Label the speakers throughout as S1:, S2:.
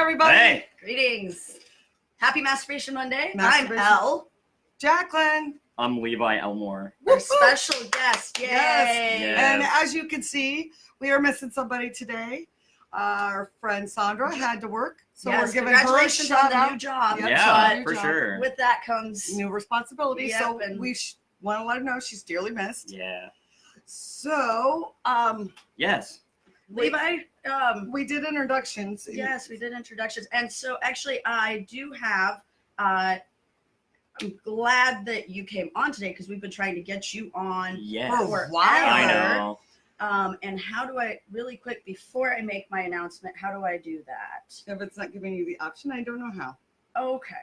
S1: everybody.
S2: Hey.
S3: Greetings. Happy Masturbation Monday.
S1: Masturbation.
S3: I'm Elle.
S1: Jacklyn.
S2: I'm Levi Elmore.
S3: Our special guest. Yay.
S1: Yes. And as you can see, we are missing somebody today. Our friend Sandra had to work, so
S3: Yes,
S1: we're giving her a
S3: congratulations
S1: shout
S3: on the
S1: out.
S3: new job.
S1: Yep,
S2: Yeah,
S1: new
S2: for
S1: job.
S2: sure.
S3: With that comes
S1: New responsibility.
S3: Yep,
S1: So
S3: and-
S1: we want to let her know she's dearly missed.
S2: Yeah.
S1: So,
S2: Yes.
S3: Levi.
S1: we did introductions.
S3: Yes, we did introductions. And so actually I do have I'm glad that you came on today because we've been trying to get you on
S2: Yes.
S1: For a while.
S2: I
S3: forever.
S2: know.
S3: And how do I, really quick, before I make my announcement, how do I do that?
S1: If it's not giving you the option, I don't know how.
S3: Okay.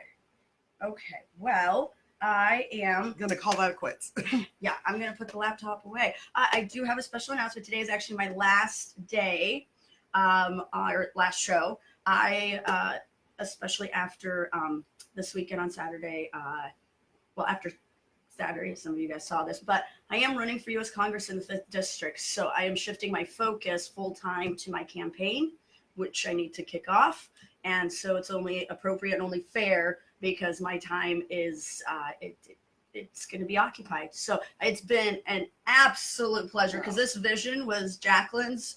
S3: Well, I am
S1: I'm going to call that quits.
S3: Yeah, I'm going to put the laptop away. I do have a special announcement. Today is actually my last day, our last show. I, especially after this weekend on Saturday, after Saturday, some of you guys saw this, but I am running for U.S. Congress in the 5th District. So I am shifting my focus full time to my campaign, which I need to kick off. And so it's only appropriate and only fair because my time is, it's going to be occupied. So it's been an absolute pleasure because this vision was Jacklyn's,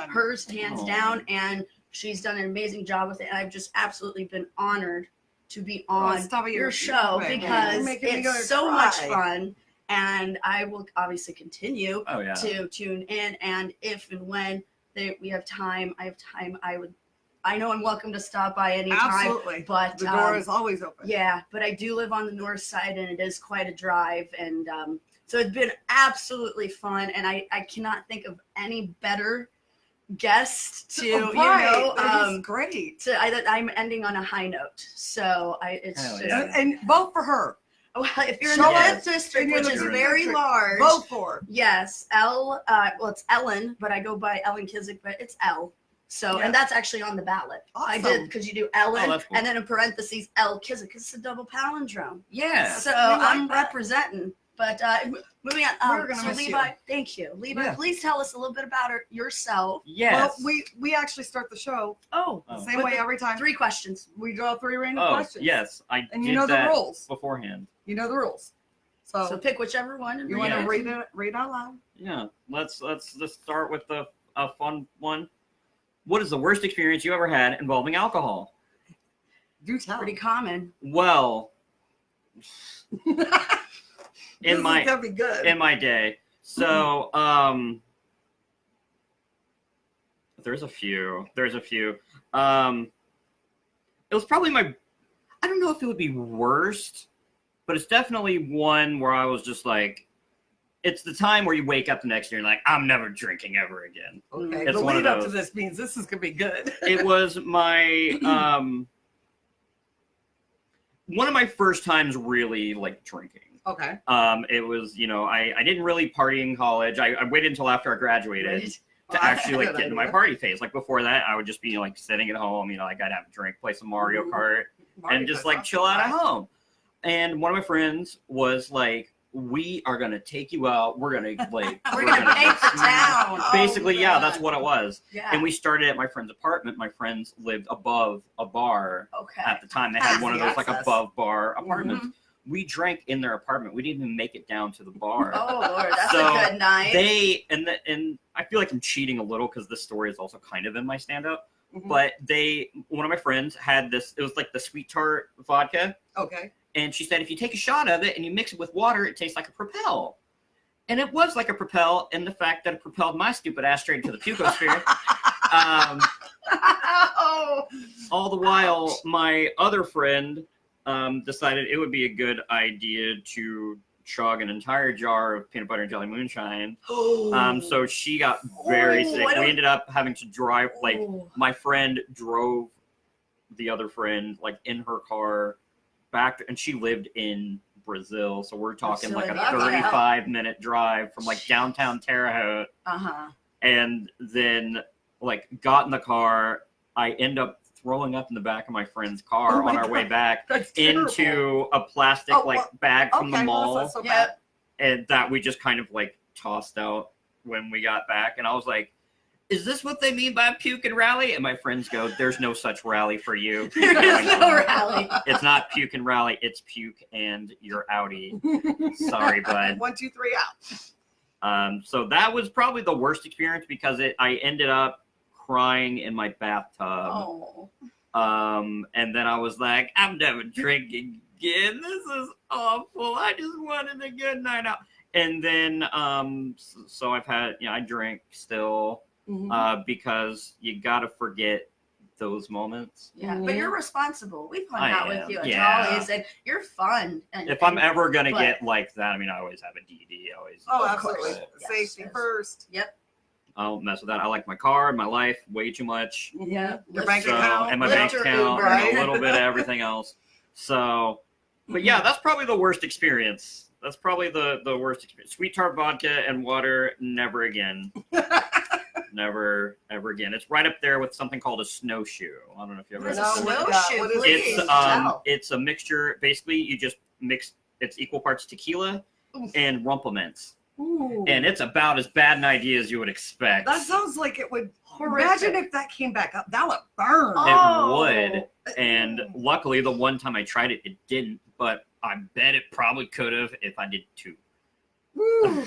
S3: hers hands down, and she's done an amazing job with it. And I've just absolutely been honored to be on your show because it's so much fun. And I will obviously continue to tune in. And if and when we have time, I know I'm welcome to stop by anytime.
S1: Absolutely.
S3: But
S1: the door is always open.
S3: Yeah, but I do live on the north side and it is quite a drive. And so it's been absolutely fun. And I cannot think of any better guest to,
S1: That's great.
S3: I'm ending on a high note. So it's
S2: Hell
S3: just,
S2: yeah.
S1: And vote for her.
S3: well, if you're in
S1: Show
S3: the
S1: us
S3: 5th District, which is
S1: the
S3: very
S1: district.
S3: large.
S1: Vote for her.
S3: Yes, it's Ellen, but I go by Elle Kizik, but it's Elle. So, and that's actually on the ballot.
S1: Awesome.
S3: I did, because you do Ellen,
S2: that's cool.
S3: and then in parentheses, Elle Kizik, because it's a double palindrome.
S2: Yeah.
S3: So
S1: like that.
S3: representing. But moving on,
S1: We're gonna miss
S3: Levi,
S1: you.
S3: thank you. Levi,
S1: Yeah.
S3: please tell us a little bit about yourself.
S2: Yes.
S1: Well, we actually start the show
S3: Oh,
S1: the same
S3: with
S1: way every time.
S3: 3 questions.
S1: We draw 3 random questions.
S2: Yes. I
S1: And
S2: did
S1: you know the
S2: that
S1: rules.
S2: beforehand.
S1: You know the rules. So,
S3: So pick whichever one. And
S1: you
S3: read
S1: want to
S3: it.
S1: read out loud?
S2: Yeah. Let's just start with a fun one. What is the worst experience you ever had involving alcohol?
S1: Do tell.
S3: Pretty common.
S2: Well,
S1: This is gonna be good.
S2: in my day. So, there's a few. It was probably I don't know if it would be worst, but it's definitely one where I was just like, it's the time where you wake up the next day and you're like, I'm never drinking ever again.
S1: Okay,
S2: It's
S1: the
S2: one of
S1: lead up to
S2: those.
S1: this means this is gonna be good.
S2: It was my one of my first times really like drinking.
S1: Okay.
S2: It was, I didn't really party in college. I waited until after I graduated
S3: Right.
S2: to actually like
S1: Good
S2: get into my
S1: idea.
S2: party phase. Like before that, I would just be like sitting at home, like I'd have a drink, play some Mario Kart, and just like chill out at home. And one of my friends was like, "We are gonna take you out. We're gonna like,
S3: We're gonna paint the town.
S2: Basically,
S3: Oh,
S2: yeah,
S3: God.
S2: that's what it was.
S3: Yeah.
S2: And we started at my friend's apartment. My friends lived above a bar
S3: Okay.
S2: at the time. They had one of those like
S1: Access.
S2: above bar apartments.
S3: Mhm.
S2: We drank in their apartment. We didn't even make it down to the bar.
S3: Oh Lord, that's
S2: So,
S3: a good night.
S2: And I feel like I'm cheating a little because this story is also kind of in my stand-up.
S1: Mhm.
S2: But one of my friends had this. It was like the sweet tart vodka,
S1: Okay.
S2: and she said if you take a shot of it and you mix it with water, it tastes like a Propel. And it was like a Propel, in the fact that it propelled my stupid ass straight into the pugosphere.
S3: Oh.
S2: All the while, my other friend decided it would be a good idea to chug an entire jar of peanut butter and jelly moonshine. So she got very
S3: Oh,
S2: sick.
S3: I don't-
S2: We ended up having to drive, like,
S3: Oh.
S2: my friend drove the other friend, like, in her car back, and she lived in Brazil. So we're talking like a
S3: Brazil, okay.
S2: 35-minute drive from, like, downtown Terre Haute.
S3: Uh-huh.
S2: And then, like, got in the car. I end up throwing up in the back of my friend's car
S1: Oh
S2: on
S1: my
S2: our way
S1: God.
S2: back
S1: That's terrible.
S2: into a plastic
S1: Oh,
S2: like
S1: well,
S2: bag from the
S1: Okay, well,
S2: mall,
S1: that's not so
S3: Yeah.
S1: bad.
S2: and that we just kind of like tossed out when we got back. And I was like, is this what they mean by puke and rally? And my friends go, there's no such rally for you.
S3: There is no rally.
S2: It's not puke and rally. It's puke and you're outie. Sorry, bud.
S1: 1, 2, 3 out.
S2: So that was probably the worst experience because I ended up crying in my bathtub.
S3: Oh.
S2: And then I was like, I'm never drinking again. This is awful. I just wanted a good night out. And then, so I've had, I drink still, because you gotta forget those moments.
S3: Yeah, but you're responsible. We've hung
S2: I
S3: out
S2: am,
S3: with you at
S2: yeah.
S3: Jollies, and you're fun. And,
S2: If I'm
S3: and-
S2: ever gonna
S3: but-
S2: get like that, I mean, I always have a DD. Always.
S1: Oh,
S3: Of
S1: absolutely.
S3: course. Yes,
S1: Safety
S3: yes.
S1: first.
S3: Yep.
S2: I don't mess with that. I like my car, my life way too much.
S3: Yeah.
S1: Your bank
S2: So,
S1: account.
S2: and my
S3: Lyft
S2: bank
S3: or
S2: account,
S3: Uber.
S2: and a little bit of everything else. So, but yeah, that's probably the worst experience. That's probably the worst experience. Sweet tart vodka and water, never again. Never ever again. It's right up there with something called a snowshoe. I don't know if you ever
S3: There's
S2: heard
S3: a
S2: of
S1: No,
S2: it.
S3: snowshoe,
S1: what is it?
S3: please.
S2: It's a mixture. Basically, you just mix. It's equal parts tequila and rumplements,
S1: Ooh.
S2: and it's about as bad an idea as you would expect.
S1: That sounds like it would.
S3: Horrific.
S1: Imagine if that came back up. That would burn.
S3: Oh.
S2: It would. And luckily, the one time I tried it, it didn't. But I bet it probably could have if I did two.
S1: Woo.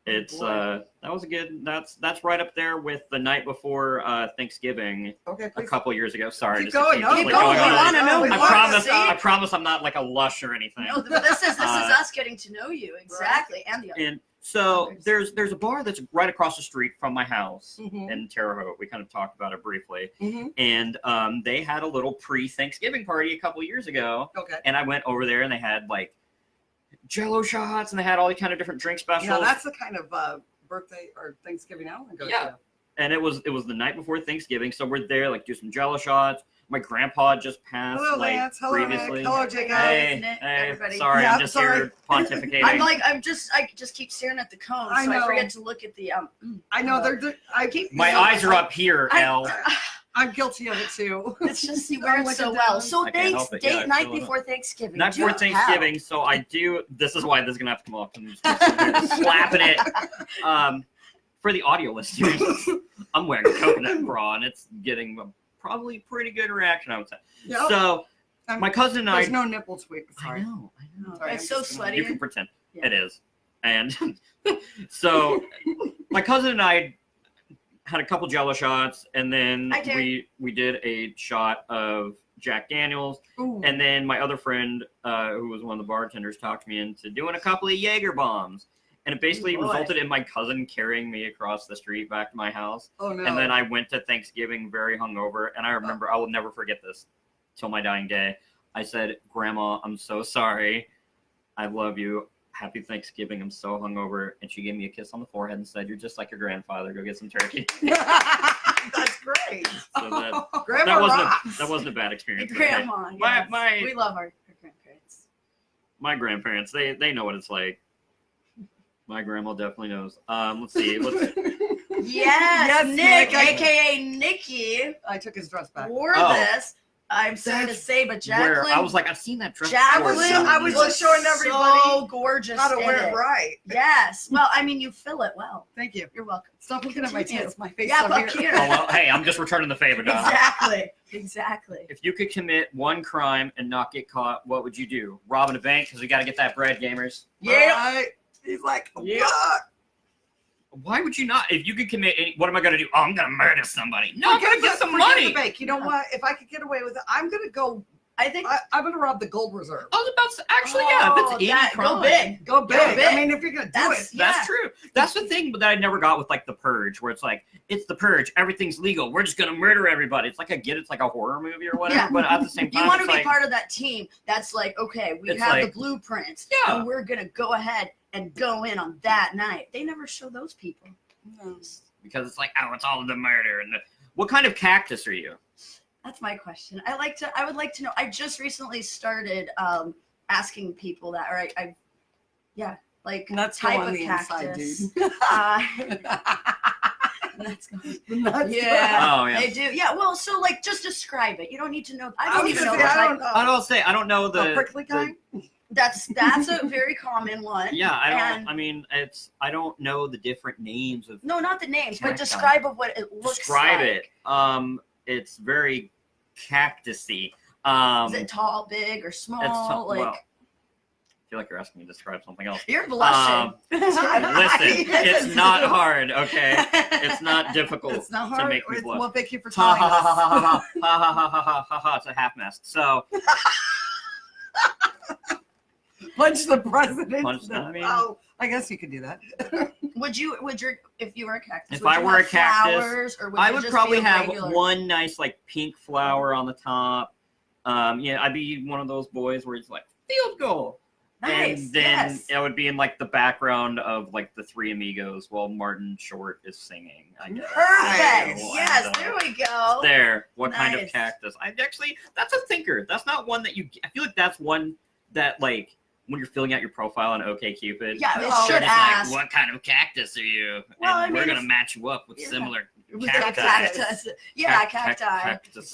S2: It's
S1: Boy.
S2: that was a good. That's right up there with the night before Thanksgiving
S1: Okay,
S2: a
S1: please.
S2: couple years ago. Sorry,
S1: Keep
S2: just to
S1: going. No,
S3: Keep
S2: like,
S3: going. We
S2: on.
S3: want to know.
S1: We
S3: We
S2: I
S1: want
S3: want to
S2: promise.
S3: see.
S2: I promise I'm not like a lush or anything.
S3: No, but this is
S2: Uh,
S3: us getting to know you exactly, and the other.
S2: And so
S3: Others.
S2: there's a bar that's right across the street from my house
S1: Mhm.
S2: in Terre Haute. We kind of talked about it briefly,
S1: Mhm.
S2: and they had a little pre-Thanksgiving party a couple years ago,
S1: Okay.
S2: and I went over there and they had like Jello shots and they had all these kind of different drink specials.
S1: Yeah, that's the kind of birthday or Thanksgiving I want to go
S2: Yeah.
S1: to.
S2: And it was the night before Thanksgiving, so we're there like do some Jello shots. My grandpa just passed
S1: Hello,
S2: like
S1: Lance. Hello,
S2: previously.
S1: Nick. Hello, Jacob.
S2: Hey,
S3: Nick,
S2: hey,
S3: everybody.
S2: sorry,
S1: Yeah,
S2: I'm just
S1: sorry.
S2: here pontificating.
S3: I just keep staring at the cone,
S1: I
S3: so I
S1: know.
S3: forget to look at the
S1: I know I
S3: keep-
S2: My eyes are up here, Elle.
S1: I'm guilty of it too.
S3: It's just you
S1: I'm
S3: wear it
S1: looking
S3: so
S1: down.
S3: well. So
S2: I can't
S3: thanks,
S2: help it. Yeah,
S3: date
S2: I
S3: night
S2: feel it.
S3: before Thanksgiving.
S2: Not before
S3: Do
S2: Thanksgiving, so I do. This is why this is gonna have to come off. I'm just slapping it. For the audio listeners, I'm wearing a coconut bra, and it's getting a probably pretty good reaction, I would say.
S1: Yep.
S2: So my cousin and I.
S1: There's no nipple tweak.
S2: I
S1: Sorry.
S2: know.
S1: Sorry,
S3: It's
S1: I'm
S3: so
S1: just gonna-
S3: sweaty.
S2: You can pretend
S3: Yeah.
S2: it is, and so my cousin and I had a couple Jello shots, and then
S3: Hi, Terry.
S2: we did a shot of Jack Daniels.
S1: Ooh.
S2: And then my other friend, who was one of the bartenders, talked me into doing a couple of Jaeger bombs. And it basically
S3: Oh, boy.
S2: resulted in my cousin carrying me across the street back to my house.
S1: Oh no.
S2: And then I went to Thanksgiving very hungover. And I remember, I will never forget this till my dying day. I said, Grandma, I'm so sorry. I love you. Happy Thanksgiving. I'm so hungover. And she gave me a kiss on the forehead and said, you're just like your grandfather. Go get some turkey.
S1: That's great.
S2: So that
S1: Grandma rocks.
S2: wasn't a bad experience. for me.
S3: Grandma.
S2: My-
S3: Yes. We love our grandparents.
S2: My grandparents, they know what it's like. My grandma definitely knows. Let's see.
S3: Yes,
S1: Yes,
S3: Nick,
S1: Nick, I-
S3: aka Nikki,
S1: I took his dress back.
S3: wore
S2: Oh.
S3: this. I'm sorry to
S2: That's
S3: say, but
S2: where
S3: Jacklyn,
S2: I was like, I've seen that dress.
S3: Jacklyn,
S2: before.
S1: I was
S3: looks
S1: just showing everybody
S3: so gorgeous.
S1: How to
S3: in
S1: wear it right.
S3: Yes. Well, I mean, you fill it well.
S1: Thank you.
S3: You're welcome.
S1: Stop looking at my
S3: Continue.
S1: tits. My face
S3: Yeah,
S1: is
S3: look
S1: up
S3: here.
S2: Oh, well, hey, I'm just returning the favor, Don.
S3: Exactly. Exactly.
S2: If you could commit one crime and not get caught, what would you do? Robbing a bank because we got to get that bread, gamers.
S3: Yeah.
S1: Right? He's like,
S2: Yeah.
S1: what?
S2: Why would you not? If you could commit any, what am I going to do? Oh, I'm going to murder somebody. No, I'm
S1: Forget
S2: going to get
S1: the-
S2: some
S1: forget
S2: money.
S1: the bank. You know what? If I could get away with it, I'm gonna go.
S3: I think.
S1: I'm gonna rob the gold reserve.
S2: I was about to actually, yeah, if it's
S3: Oh,
S2: 80
S3: that-
S2: crime.
S3: go big.
S1: Go big.
S3: Go big.
S1: I mean, if you're gonna do
S3: That's-
S1: it,
S2: That's
S3: Yeah.
S2: true. That's the thing that I never got with like the Purge, where it's like it's the Purge, everything's legal. We're just gonna murder everybody. It's like I get it's like a horror movie or whatever,
S3: Yeah.
S2: but at the same time,
S3: You want to
S2: it's
S3: be
S2: like,
S3: part of that team that's like, okay, we
S2: It's
S3: have the
S2: like-
S3: blueprints,
S2: Yeah.
S3: and we're gonna go ahead and go in on that night. They never show those people.
S2: because it's like oh, it's all the murder and the, what kind of cactus are you?
S3: That's my question. I would like to know. I just recently started asking people that. All right, like
S1: nuts go
S3: type
S1: on
S3: of
S1: the inside,
S3: cactus.
S1: dude.
S3: Nuts go.
S1: The nuts go
S3: Yeah.
S2: Oh yeah.
S3: They do. Yeah. Well, so like, just describe it. You don't need to know. I
S1: I
S3: don't
S1: was
S3: even
S1: gonna
S3: know.
S1: say,
S3: the
S1: I
S3: type.
S1: don't know.
S2: I don't say I don't know
S1: The prickly
S2: the
S1: kind?
S3: That's a very common one.
S2: Yeah,
S3: And-
S2: I don't know the different names of.
S3: No, not the names, but
S2: Cacti.
S3: describe of what it looks
S2: Describe
S3: like.
S2: it. It's very cactusy.
S3: Is it tall, big, or small?
S2: Well, I feel like you're asking me to describe something else.
S3: You're blushing.
S2: Listen, it's not hard, okay? It's not difficult
S1: It's not
S2: to
S1: hard.
S2: make me blush.
S1: Well, thank you for
S2: Ha
S1: telling
S2: ha
S1: us.
S2: ha ha ha ha ha ha ha ha ha. It's a half mast. So
S1: Punch the president.
S2: Punch the- I mean-
S1: Oh, I guess you could do that.
S3: Would you, if you were a cactus,
S2: If
S3: would
S2: I
S3: you
S2: were a
S3: have
S2: cactus,
S3: flowers, or would
S2: I
S3: you
S2: would
S3: just
S2: probably
S3: be a
S2: have
S3: regular?
S2: one nice like pink flower on the top. Yeah, I'd be one of those boys where it's like field goal.
S3: Nice.
S2: And then
S3: Yes.
S2: it would be in like the background of like the Three Amigos while Martin Short is singing. I guess.
S3: Perfect.
S2: So,
S3: Yes.
S2: and,
S3: There we go.
S2: There. What kind of
S3: Nice.
S2: cactus? That's a thinker. That's not one that I feel like that's one that like when you're filling out your profile on OkCupid.
S3: Yeah, it
S1: Oh,
S3: should
S2: They're just
S3: ask.
S2: like, what kind of cactus are you?
S3: Well,
S2: and
S3: I
S2: we're
S3: mean,
S2: gonna
S3: if-
S2: match you up with
S3: Yeah.
S2: similar
S3: With
S2: cacti.
S3: cactus. Yeah, cacti.
S2: Cactus.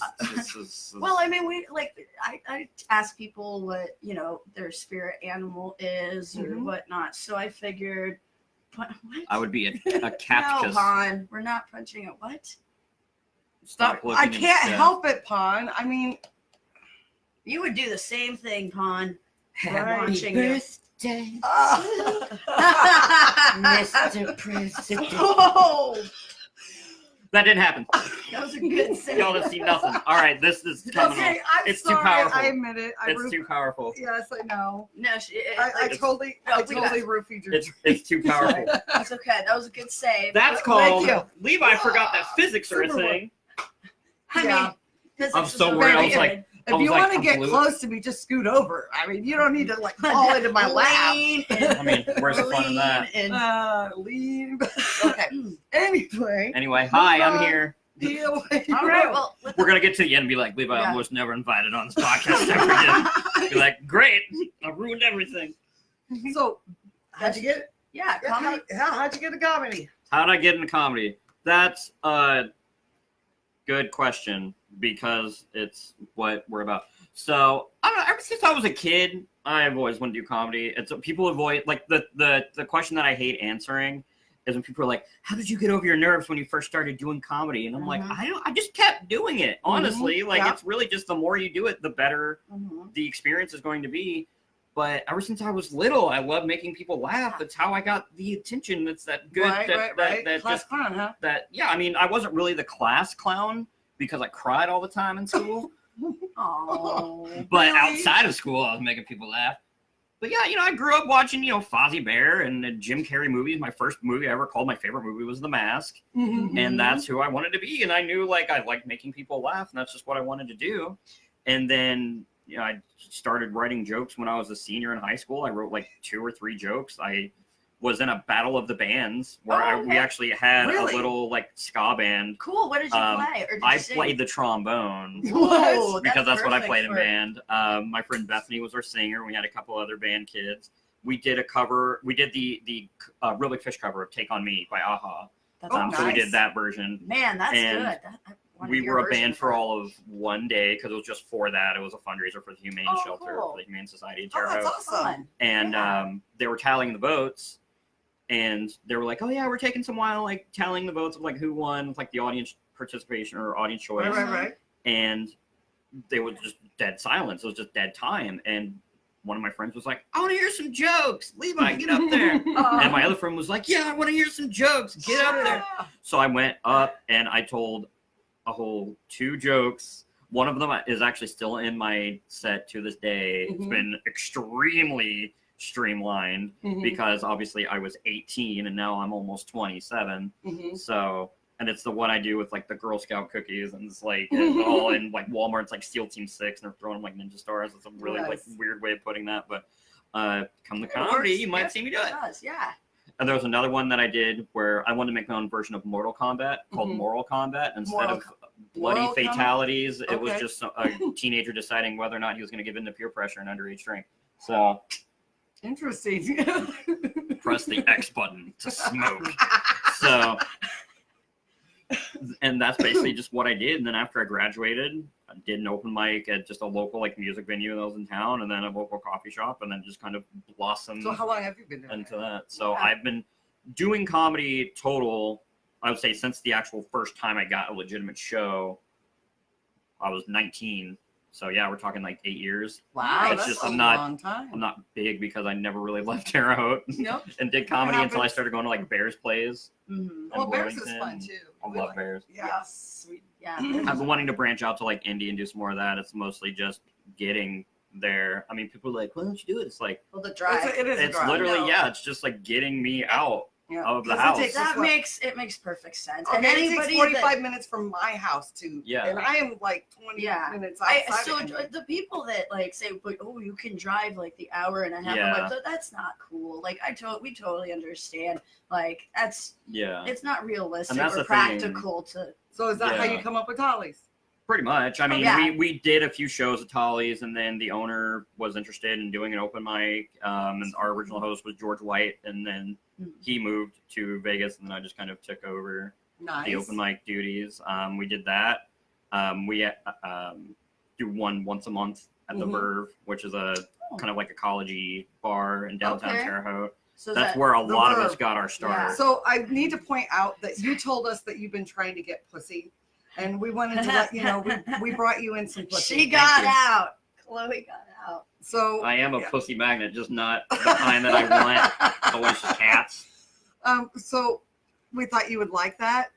S3: Well, I mean, I ask people what their spirit animal is or
S1: Mhm.
S3: whatnot. So I figured, what?
S2: I would be a
S3: No,
S2: cactus.
S3: Han, we're not punching it. What?
S2: Stop
S1: I
S2: looking
S1: can't
S2: instead.
S1: help it, Pon. I mean,
S3: You would do the same thing, Han.
S1: Right.
S3: Watching you.
S2: birthday,
S3: Mr.
S2: President.
S3: Oh,
S2: That didn't happen.
S3: that was a good save.
S2: Y'all didn't see nothing. All right, this is coming
S1: okay,
S2: on.
S1: I'm
S2: It's too
S1: sorry.
S2: powerful.
S1: I admit it.
S2: It's too powerful.
S1: Yes, I know.
S3: No,
S1: I totally roofied your
S2: It's too powerful.
S3: that's okay. That was a good save.
S2: That's
S1: Thank
S2: called
S1: you.
S2: Levi forgot that physics are a
S1: Super
S2: thing.
S3: I
S1: Yeah.
S3: mean, physics
S2: I'm
S3: is
S2: so
S3: a
S2: worried. I
S3: very
S2: was like,
S3: good-
S1: If
S2: I was
S1: you
S2: like,
S1: want to
S2: I'm
S1: get
S2: blue.
S1: close to me, just scoot over. I mean, you don't need to like fall into my lap.
S3: Lean and-
S2: I mean, where's the fun in that?
S3: lean and-
S1: Leave. Okay. Anyway,
S2: Anyway, hi, I'm
S1: Levi.
S2: here.
S1: deal with
S3: All right, well,
S2: We're gonna get to the end and be like, Levi, I
S3: Yeah.
S2: almost never invited on this podcast ever again. Be like, great, I ruined everything.
S1: So, how'd you get?
S3: yeah, comedy.
S1: How'd you get a comedy?
S2: How did I get into comedy? That's a good question because it's what we're about. So I don't know. Ever since I was a kid, I've always wanted to do comedy. It's people avoid like the question that I hate answering is when people are like, "How did you get over your nerves when you first started doing comedy?" And I'm like,
S3: Mhm.
S2: I just kept doing it. Honestly, like
S1: Yeah.
S2: it's really just the more you do it, the better
S3: Mhm.
S2: the experience is going to be. But ever since I was little, I love making people laugh. That's how I got the attention. That's that good.
S1: Right, right.
S2: That
S1: Class
S2: just
S1: clown, huh?
S2: that. Yeah, I mean, I wasn't really the class clown because I cried all the time in school.
S3: Oh,
S2: But
S1: Really?
S2: outside of school, I was making people laugh. But yeah, I grew up watching, Fozzie Bear and Jim Carrey movies. My first movie I ever called my favorite movie was The Mask.
S1: Mhm.
S2: And that's who I wanted to be. And I knew I liked making people laugh, and that's just what I wanted to do. And then I started writing jokes when I was a senior in high school. I wrote 2 or 3 jokes. I was in a battle of the bands where
S3: Oh,
S2: we
S3: okay.
S2: actually had
S1: Really?
S2: a little ska band.
S3: cool. What did you play? Or did
S2: I
S3: you sing?
S2: played the trombone
S3: Whoa,
S2: because that's what I
S3: perfect
S2: played in
S3: for-
S2: band. My friend Bethany was our singer. We had a couple other band kids. We did a cover. We did the Real Big Fish cover of "Take on Me" by Aha.
S3: That's
S1: Oh,
S2: So we
S1: nice.
S2: did that version.
S3: Man, that's
S2: And
S3: good. I wanna
S2: We
S3: hear
S2: were a
S3: version
S2: band
S3: of
S2: for
S3: that.
S2: all of one day because it was just for that. It was a fundraiser for the Humane
S3: Oh,
S2: Shelter,
S3: cool.
S2: for the Humane Society in
S1: Oh,
S2: Terre
S1: that's
S2: Haute.
S1: awesome.
S3: Fun.
S2: And
S3: Yeah.
S2: they were tallying the votes, and they were like, "Oh yeah, we're taking some while tallying the votes of who won with the audience participation or audience choice."
S1: Right.
S2: And they was just dead silence. It was just dead time. And one of my friends was like, "I want to hear some jokes. Levi, get up there." And my other friend was like, "Yeah, I want to hear some jokes. Get up there." So I went up and I told a whole 2 jokes. One of them is actually still in my set to this day. It's
S1: Mhm.
S2: been extremely streamlined
S1: Mhm.
S2: because obviously I was 18 and now I'm almost 27.
S1: Mhm.
S2: So, and it's the one I do with the Girl Scout cookies, and it's it's all in Walmart. It's SEAL Team 6, and they're throwing them ninja stars. It's a really
S1: Nice.
S2: weird way of putting that, but come to
S3: It
S2: comedy,
S3: works.
S2: you might
S3: Yeah,
S2: see me do it.
S3: does, yeah.
S2: And there was another one that I did where I wanted to make my own version of Mortal Kombat called
S1: Mhm.
S2: Moral Kombat. Instead
S3: Moral
S2: of bloody
S3: Moral Kombat?
S2: fatalities, it was
S1: Okay.
S2: just a teenager deciding whether or not he was going to give in to peer pressure and underage drink. So
S1: Interesting.
S2: press the X button to smoke. So And that's basically just what I did. And then after I graduated, I did an open mic at just a local like music venue that was in town, and then a local coffee shop, and then just kind of blossomed
S1: So how long have you been doing
S2: into
S1: it?
S2: that. So
S1: Yeah.
S2: I've been doing comedy total, I would say, since the actual first time I got a legitimate show. I was 19. So yeah, we're talking like 8 years.
S1: Wow,
S2: It's
S1: that's
S2: just
S1: a
S2: I'm not-
S1: long time.
S2: I'm not big because I never really left Terre Haute
S1: Yep.
S2: and did comedy until I
S1: happens.
S2: started going to like Bears plays.
S3: Mhm.
S1: Well,
S2: in
S1: Bears is
S2: Burlington.
S1: fun too.
S2: I
S1: We
S2: love
S1: like-
S2: Bears.
S1: Yes. We-
S3: Yeah.
S2: I've been wanting to branch out to like Indy and do some more of that. It's mostly just getting there. I mean, people are like, why don't you do it? It's like,
S3: Well, the drive.
S1: It is a
S2: it's
S1: drive.
S2: literally,
S3: No.
S2: yeah, it's just like getting me out
S1: Yeah.
S2: of the
S1: 'Cause it
S2: house.
S1: takes us
S3: That
S1: what-
S3: makes perfect sense.
S1: Okay,
S3: And
S1: it takes
S3: anybody
S1: 45
S3: that,
S1: minutes from my house to,
S2: Yeah.
S1: and I am like 20
S3: Yeah.
S1: minutes
S3: I
S1: outside.
S3: so
S1: of Indy.
S3: the people that like say, but oh, you can drive like the hour and a half.
S2: Yeah.
S3: I'm like, that's not cool. Like we totally understand. Like
S2: Yeah,
S3: it's not realistic
S2: that's
S3: or
S2: the thing.
S3: practical to.
S1: So is that how
S2: Yeah.
S1: you come up with Hollies?
S2: pretty much. I mean,
S3: Yeah.
S2: we did a few shows at Tolly's, and then the owner was interested in doing an open mic. And our original host was George White, and then he moved to Vegas, and then I just kind of took over
S1: Nice.
S2: the open mic duties. We did that. We do one once a month at the
S1: Mhm.
S2: Verve, which is a kind of like a college-y bar in downtown
S3: Okay.
S2: Terre Haute.
S3: So
S2: That's
S3: that,
S2: where a
S1: the
S2: lot of us
S1: Verve.
S2: got our start.
S3: Yeah.
S1: So I need to point out that you told us that you've been trying to get pussy, and we wanted to let you know we brought you in some pussy.
S3: she got
S2: you.
S3: out. Chloe got out.
S1: So
S2: I am a
S1: yeah.
S2: pussy magnet, just not the kind that I want. It's always cats.
S1: So we thought you would like that.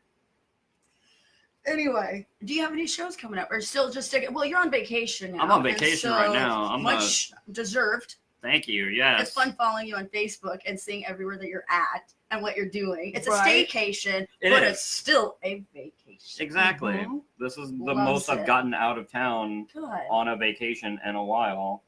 S1: Anyway,
S3: Do you have any shows coming up, or still just well? You're on vacation now.
S2: I'm on
S3: and
S2: vacation
S3: so
S2: right now. I'm
S3: much deserved.
S2: Thank you. Yes.
S3: It's fun following you on Facebook and seeing everywhere that you're at and what you're doing. It's a
S1: Right.
S3: staycation,
S2: It
S3: but
S2: is.
S3: it's still a vacation.
S2: Exactly.
S1: Mhm.
S2: This is the
S3: Loves
S2: most
S3: it.
S2: I've gotten out of town
S3: Good.
S2: on a vacation in a while.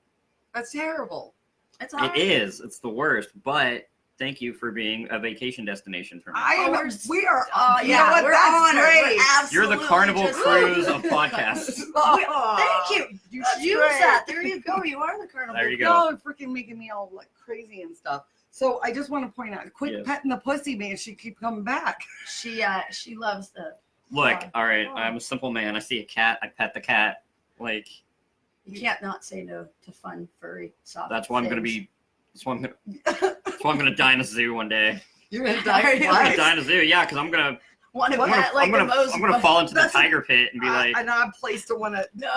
S1: that's terrible.
S3: It's all
S2: It
S3: right.
S2: is. It's the worst. But thank you for being a vacation destination for me.
S1: I am.
S3: we're-
S1: We are.
S3: Oh
S1: you
S3: yeah,
S1: know what?
S3: we're
S1: That's
S3: honored.
S1: great.
S3: We're
S2: You're
S3: absolutely
S2: the Carnival
S3: just-
S2: Cruise of podcasts.
S3: Thank you. You
S1: That's
S3: should use
S1: great.
S3: that. There you go. You are the Carnival.
S2: There you go.
S1: Y'all are freaking making me all like crazy and stuff. So I just want to point out, quit
S2: Yes.
S1: petting the pussy, man. She keep coming back.
S3: She loves the.
S2: Look,
S3: Yeah.
S2: all right,
S3: Oh.
S2: I'm a simple man. I see a cat, I pet the cat. Like,
S3: You can't not say no to fun, furry, soft.
S2: that's why I'm gonna
S3: things.
S2: be. That's why I'm gonna die in a zoo one day.
S1: You're gonna
S3: Are
S1: die.
S3: you?
S2: I'm gonna
S1: twice.
S2: die in a zoo, yeah, because I'm gonna.
S3: Want to
S1: I'm
S3: get like the most.
S2: I'm gonna fall into the
S1: That's a-
S2: tiger pit and be like,
S1: an odd place to want to.
S3: No,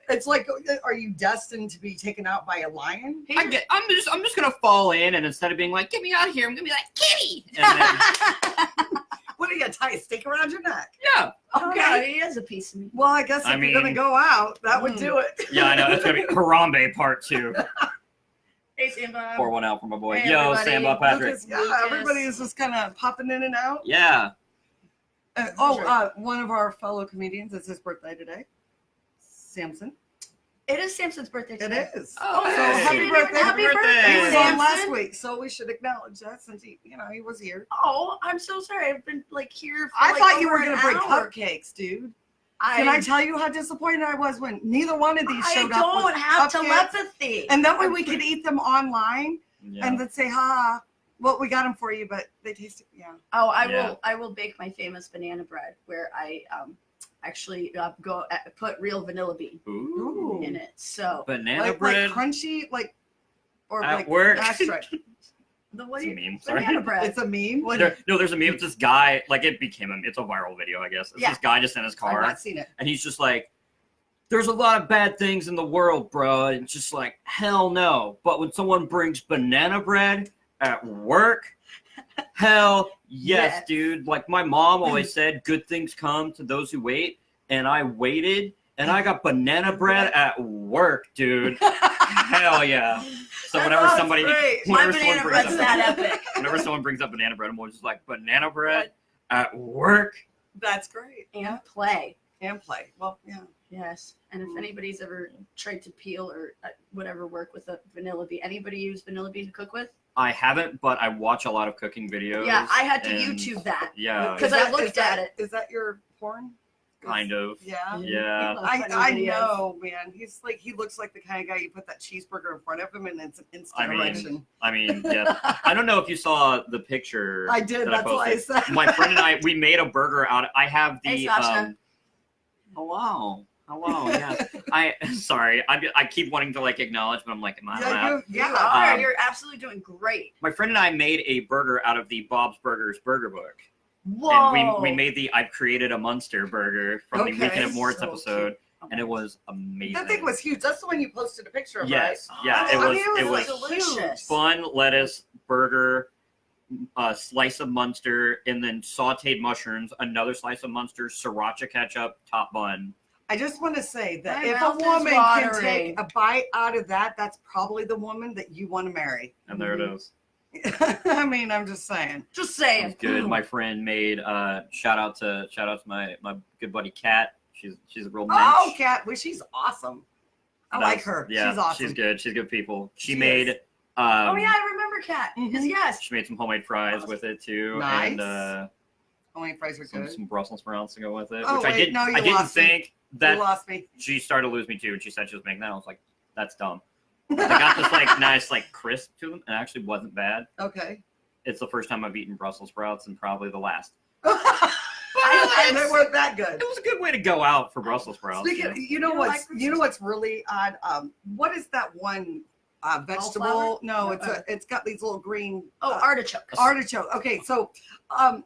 S1: It's like, are you destined to be taken out by a lion?
S2: I'm just gonna fall in, and instead of being like, get me out of here, I'm gonna be like, kitty. And then,
S1: What are you gonna tie a stake around your neck?
S2: yeah,
S3: okay, he has a piece of me.
S1: Well, I guess if
S2: I
S1: you're gonna
S2: mean-
S1: go out, that would
S3: Mm.
S1: do it.
S2: yeah, I know. It's gonna be Harambe Part 2.
S3: Hey, Simba.
S2: Pour one out for my boy.
S3: Hey,
S2: Yo,
S3: everybody.
S2: Samba Patrick.
S1: Lucas, yeah,
S3: Lucas.
S1: everybody is just kind of popping in and out.
S2: Yeah.
S1: One of our fellow comedians, it's his birthday today. Samson.
S3: It is Samson's birthday
S1: It
S3: today.
S1: is.
S2: Oh,
S1: So
S2: hey.
S1: happy birthday.
S3: Happy birthday,
S1: He was
S3: Samson.
S1: on last week, so we should acknowledge that since he was here.
S3: Oh, I'm so sorry. I've been like here. For,
S1: I
S3: like,
S1: thought you
S3: over
S1: were
S3: an
S1: gonna bring
S3: hour.
S1: cupcakes, dude. Can I tell you how disappointed I was when neither one of these
S3: I
S1: showed up?
S3: don't
S1: with
S3: have
S1: cupcakes?
S3: telepathy.
S1: And that way we could eat them online
S2: Yeah.
S1: and then say, "Ha, well, we got them for you, but they tasted, yeah."
S3: Oh,
S2: Yeah.
S3: I will bake my famous banana bread where I actually put real vanilla bean
S2: Ooh.
S3: in it. So
S2: Banana
S1: Like
S2: bread.
S1: crunchy, or
S2: At
S1: like
S2: work.
S1: that's right.
S3: the what
S2: It's
S3: do
S2: a
S3: you
S2: meme. Sorry.
S3: banana bread?
S1: It's a meme.
S2: There's a meme. It's this guy. Like it became it's a viral video, I guess. It's
S3: Yeah.
S2: this guy just in his
S1: I've
S2: car,
S1: not seen it.
S2: and he's just like, "There's a lot of bad things in the world, bro." And it's just like, hell no. But when someone brings banana bread at work, hell yes,
S3: Yes.
S2: dude. Like my mom always said, "Good things come to those who wait." And I waited, and I got banana bread at work, dude. Hell yeah. So whenever
S1: That's
S2: somebody,
S1: great.
S3: My
S2: whenever someone
S3: banana
S2: brings
S3: bread's
S2: up,
S3: that epic.
S2: whenever someone brings up banana bread, I'm always just like, banana bread at work.
S1: That's great.
S3: And play.
S1: And play. Well, yeah.
S3: Yes. And if
S1: Mm.
S3: anybody's ever tried to peel or whatever work with a vanilla bean, anybody use vanilla bean to cook with?
S2: I haven't, but I watch a lot of cooking videos.
S3: Yeah, I had to
S2: and-
S3: YouTube that.
S2: Yeah.
S3: 'Cause
S1: Is
S3: I
S1: that-
S3: looked
S1: is that-
S3: at it.
S1: Is that your porn?
S2: kind of.
S1: Yeah.
S2: Yeah.
S1: I know, man. He looks like the kind of guy you put that cheeseburger in front of him and it's an instant erection.
S2: I mean, yeah. I don't know if you saw the picture.
S1: I did.
S2: that
S1: That's why I
S2: posted.
S1: said.
S2: My friend and I, we made a burger out. I have the.
S3: Hey, Sasha.
S2: Hello. Yeah. I keep wanting to like acknowledge, but I'm like, am I allowed?
S3: You are.
S2: Um,
S3: You're absolutely doing great.
S2: My friend and I made a burger out of the Bob's Burgers burger book.
S3: Whoa.
S2: And we made the I've created a Munster burger from the Weekend at Mort's
S3: So
S2: episode,
S3: cute.
S2: and it was amazing.
S1: That thing was huge. That's the one you posted a picture of,
S2: yes,
S1: right?
S2: yeah,
S3: Oh,
S2: it was
S3: delicious.
S2: bun, lettuce, burger, a slice of Munster, and then sautéed mushrooms, another slice of Munster, sriracha ketchup, top bun.
S1: I just want to say that
S3: My
S1: if a
S3: mouth is
S1: woman can
S3: watering.
S1: take a bite out of that, that's probably the woman that you want to marry.
S2: And there it is.
S1: I mean, I'm just saying.
S3: Just
S2: It
S3: saying.
S2: was good. My friend made shout out to my good buddy Kat. She's a real mensch.
S1: Oh, Kat, well, she's awesome. I like her.
S2: Yeah,
S1: she's awesome.
S2: She's good. She's good people. She
S1: She
S2: made.
S1: is.
S3: Oh yeah, I remember Kat.
S1: Mhm.
S3: Yes.
S2: She made some homemade fries with it too,
S1: Nice.
S2: and
S1: Only fries are good.
S2: some Brussels sprouts to go with it.
S1: Oh,
S2: which
S1: wait, no, you
S2: I didn't
S1: lost me.
S2: think
S1: You
S2: that
S1: lost me.
S2: she started to lose me too, and she said she was making that. I was like, that's dumb. They got this like nice like crisp to them, and it actually wasn't bad.
S1: Okay.
S2: It's the first time I've eaten Brussels sprouts, and probably the last.
S1: And they weren't that good.
S2: It was a good way to go out for Brussels sprouts.
S1: Speaking,
S2: you know?
S1: you know
S3: You don't
S1: what's
S3: like
S1: you know what's really odd? What is that one vegetable?
S3: Cauliflower?
S1: No,
S3: No,
S1: it's got these little green
S3: Artichokes.
S1: artichoke. Okay, so what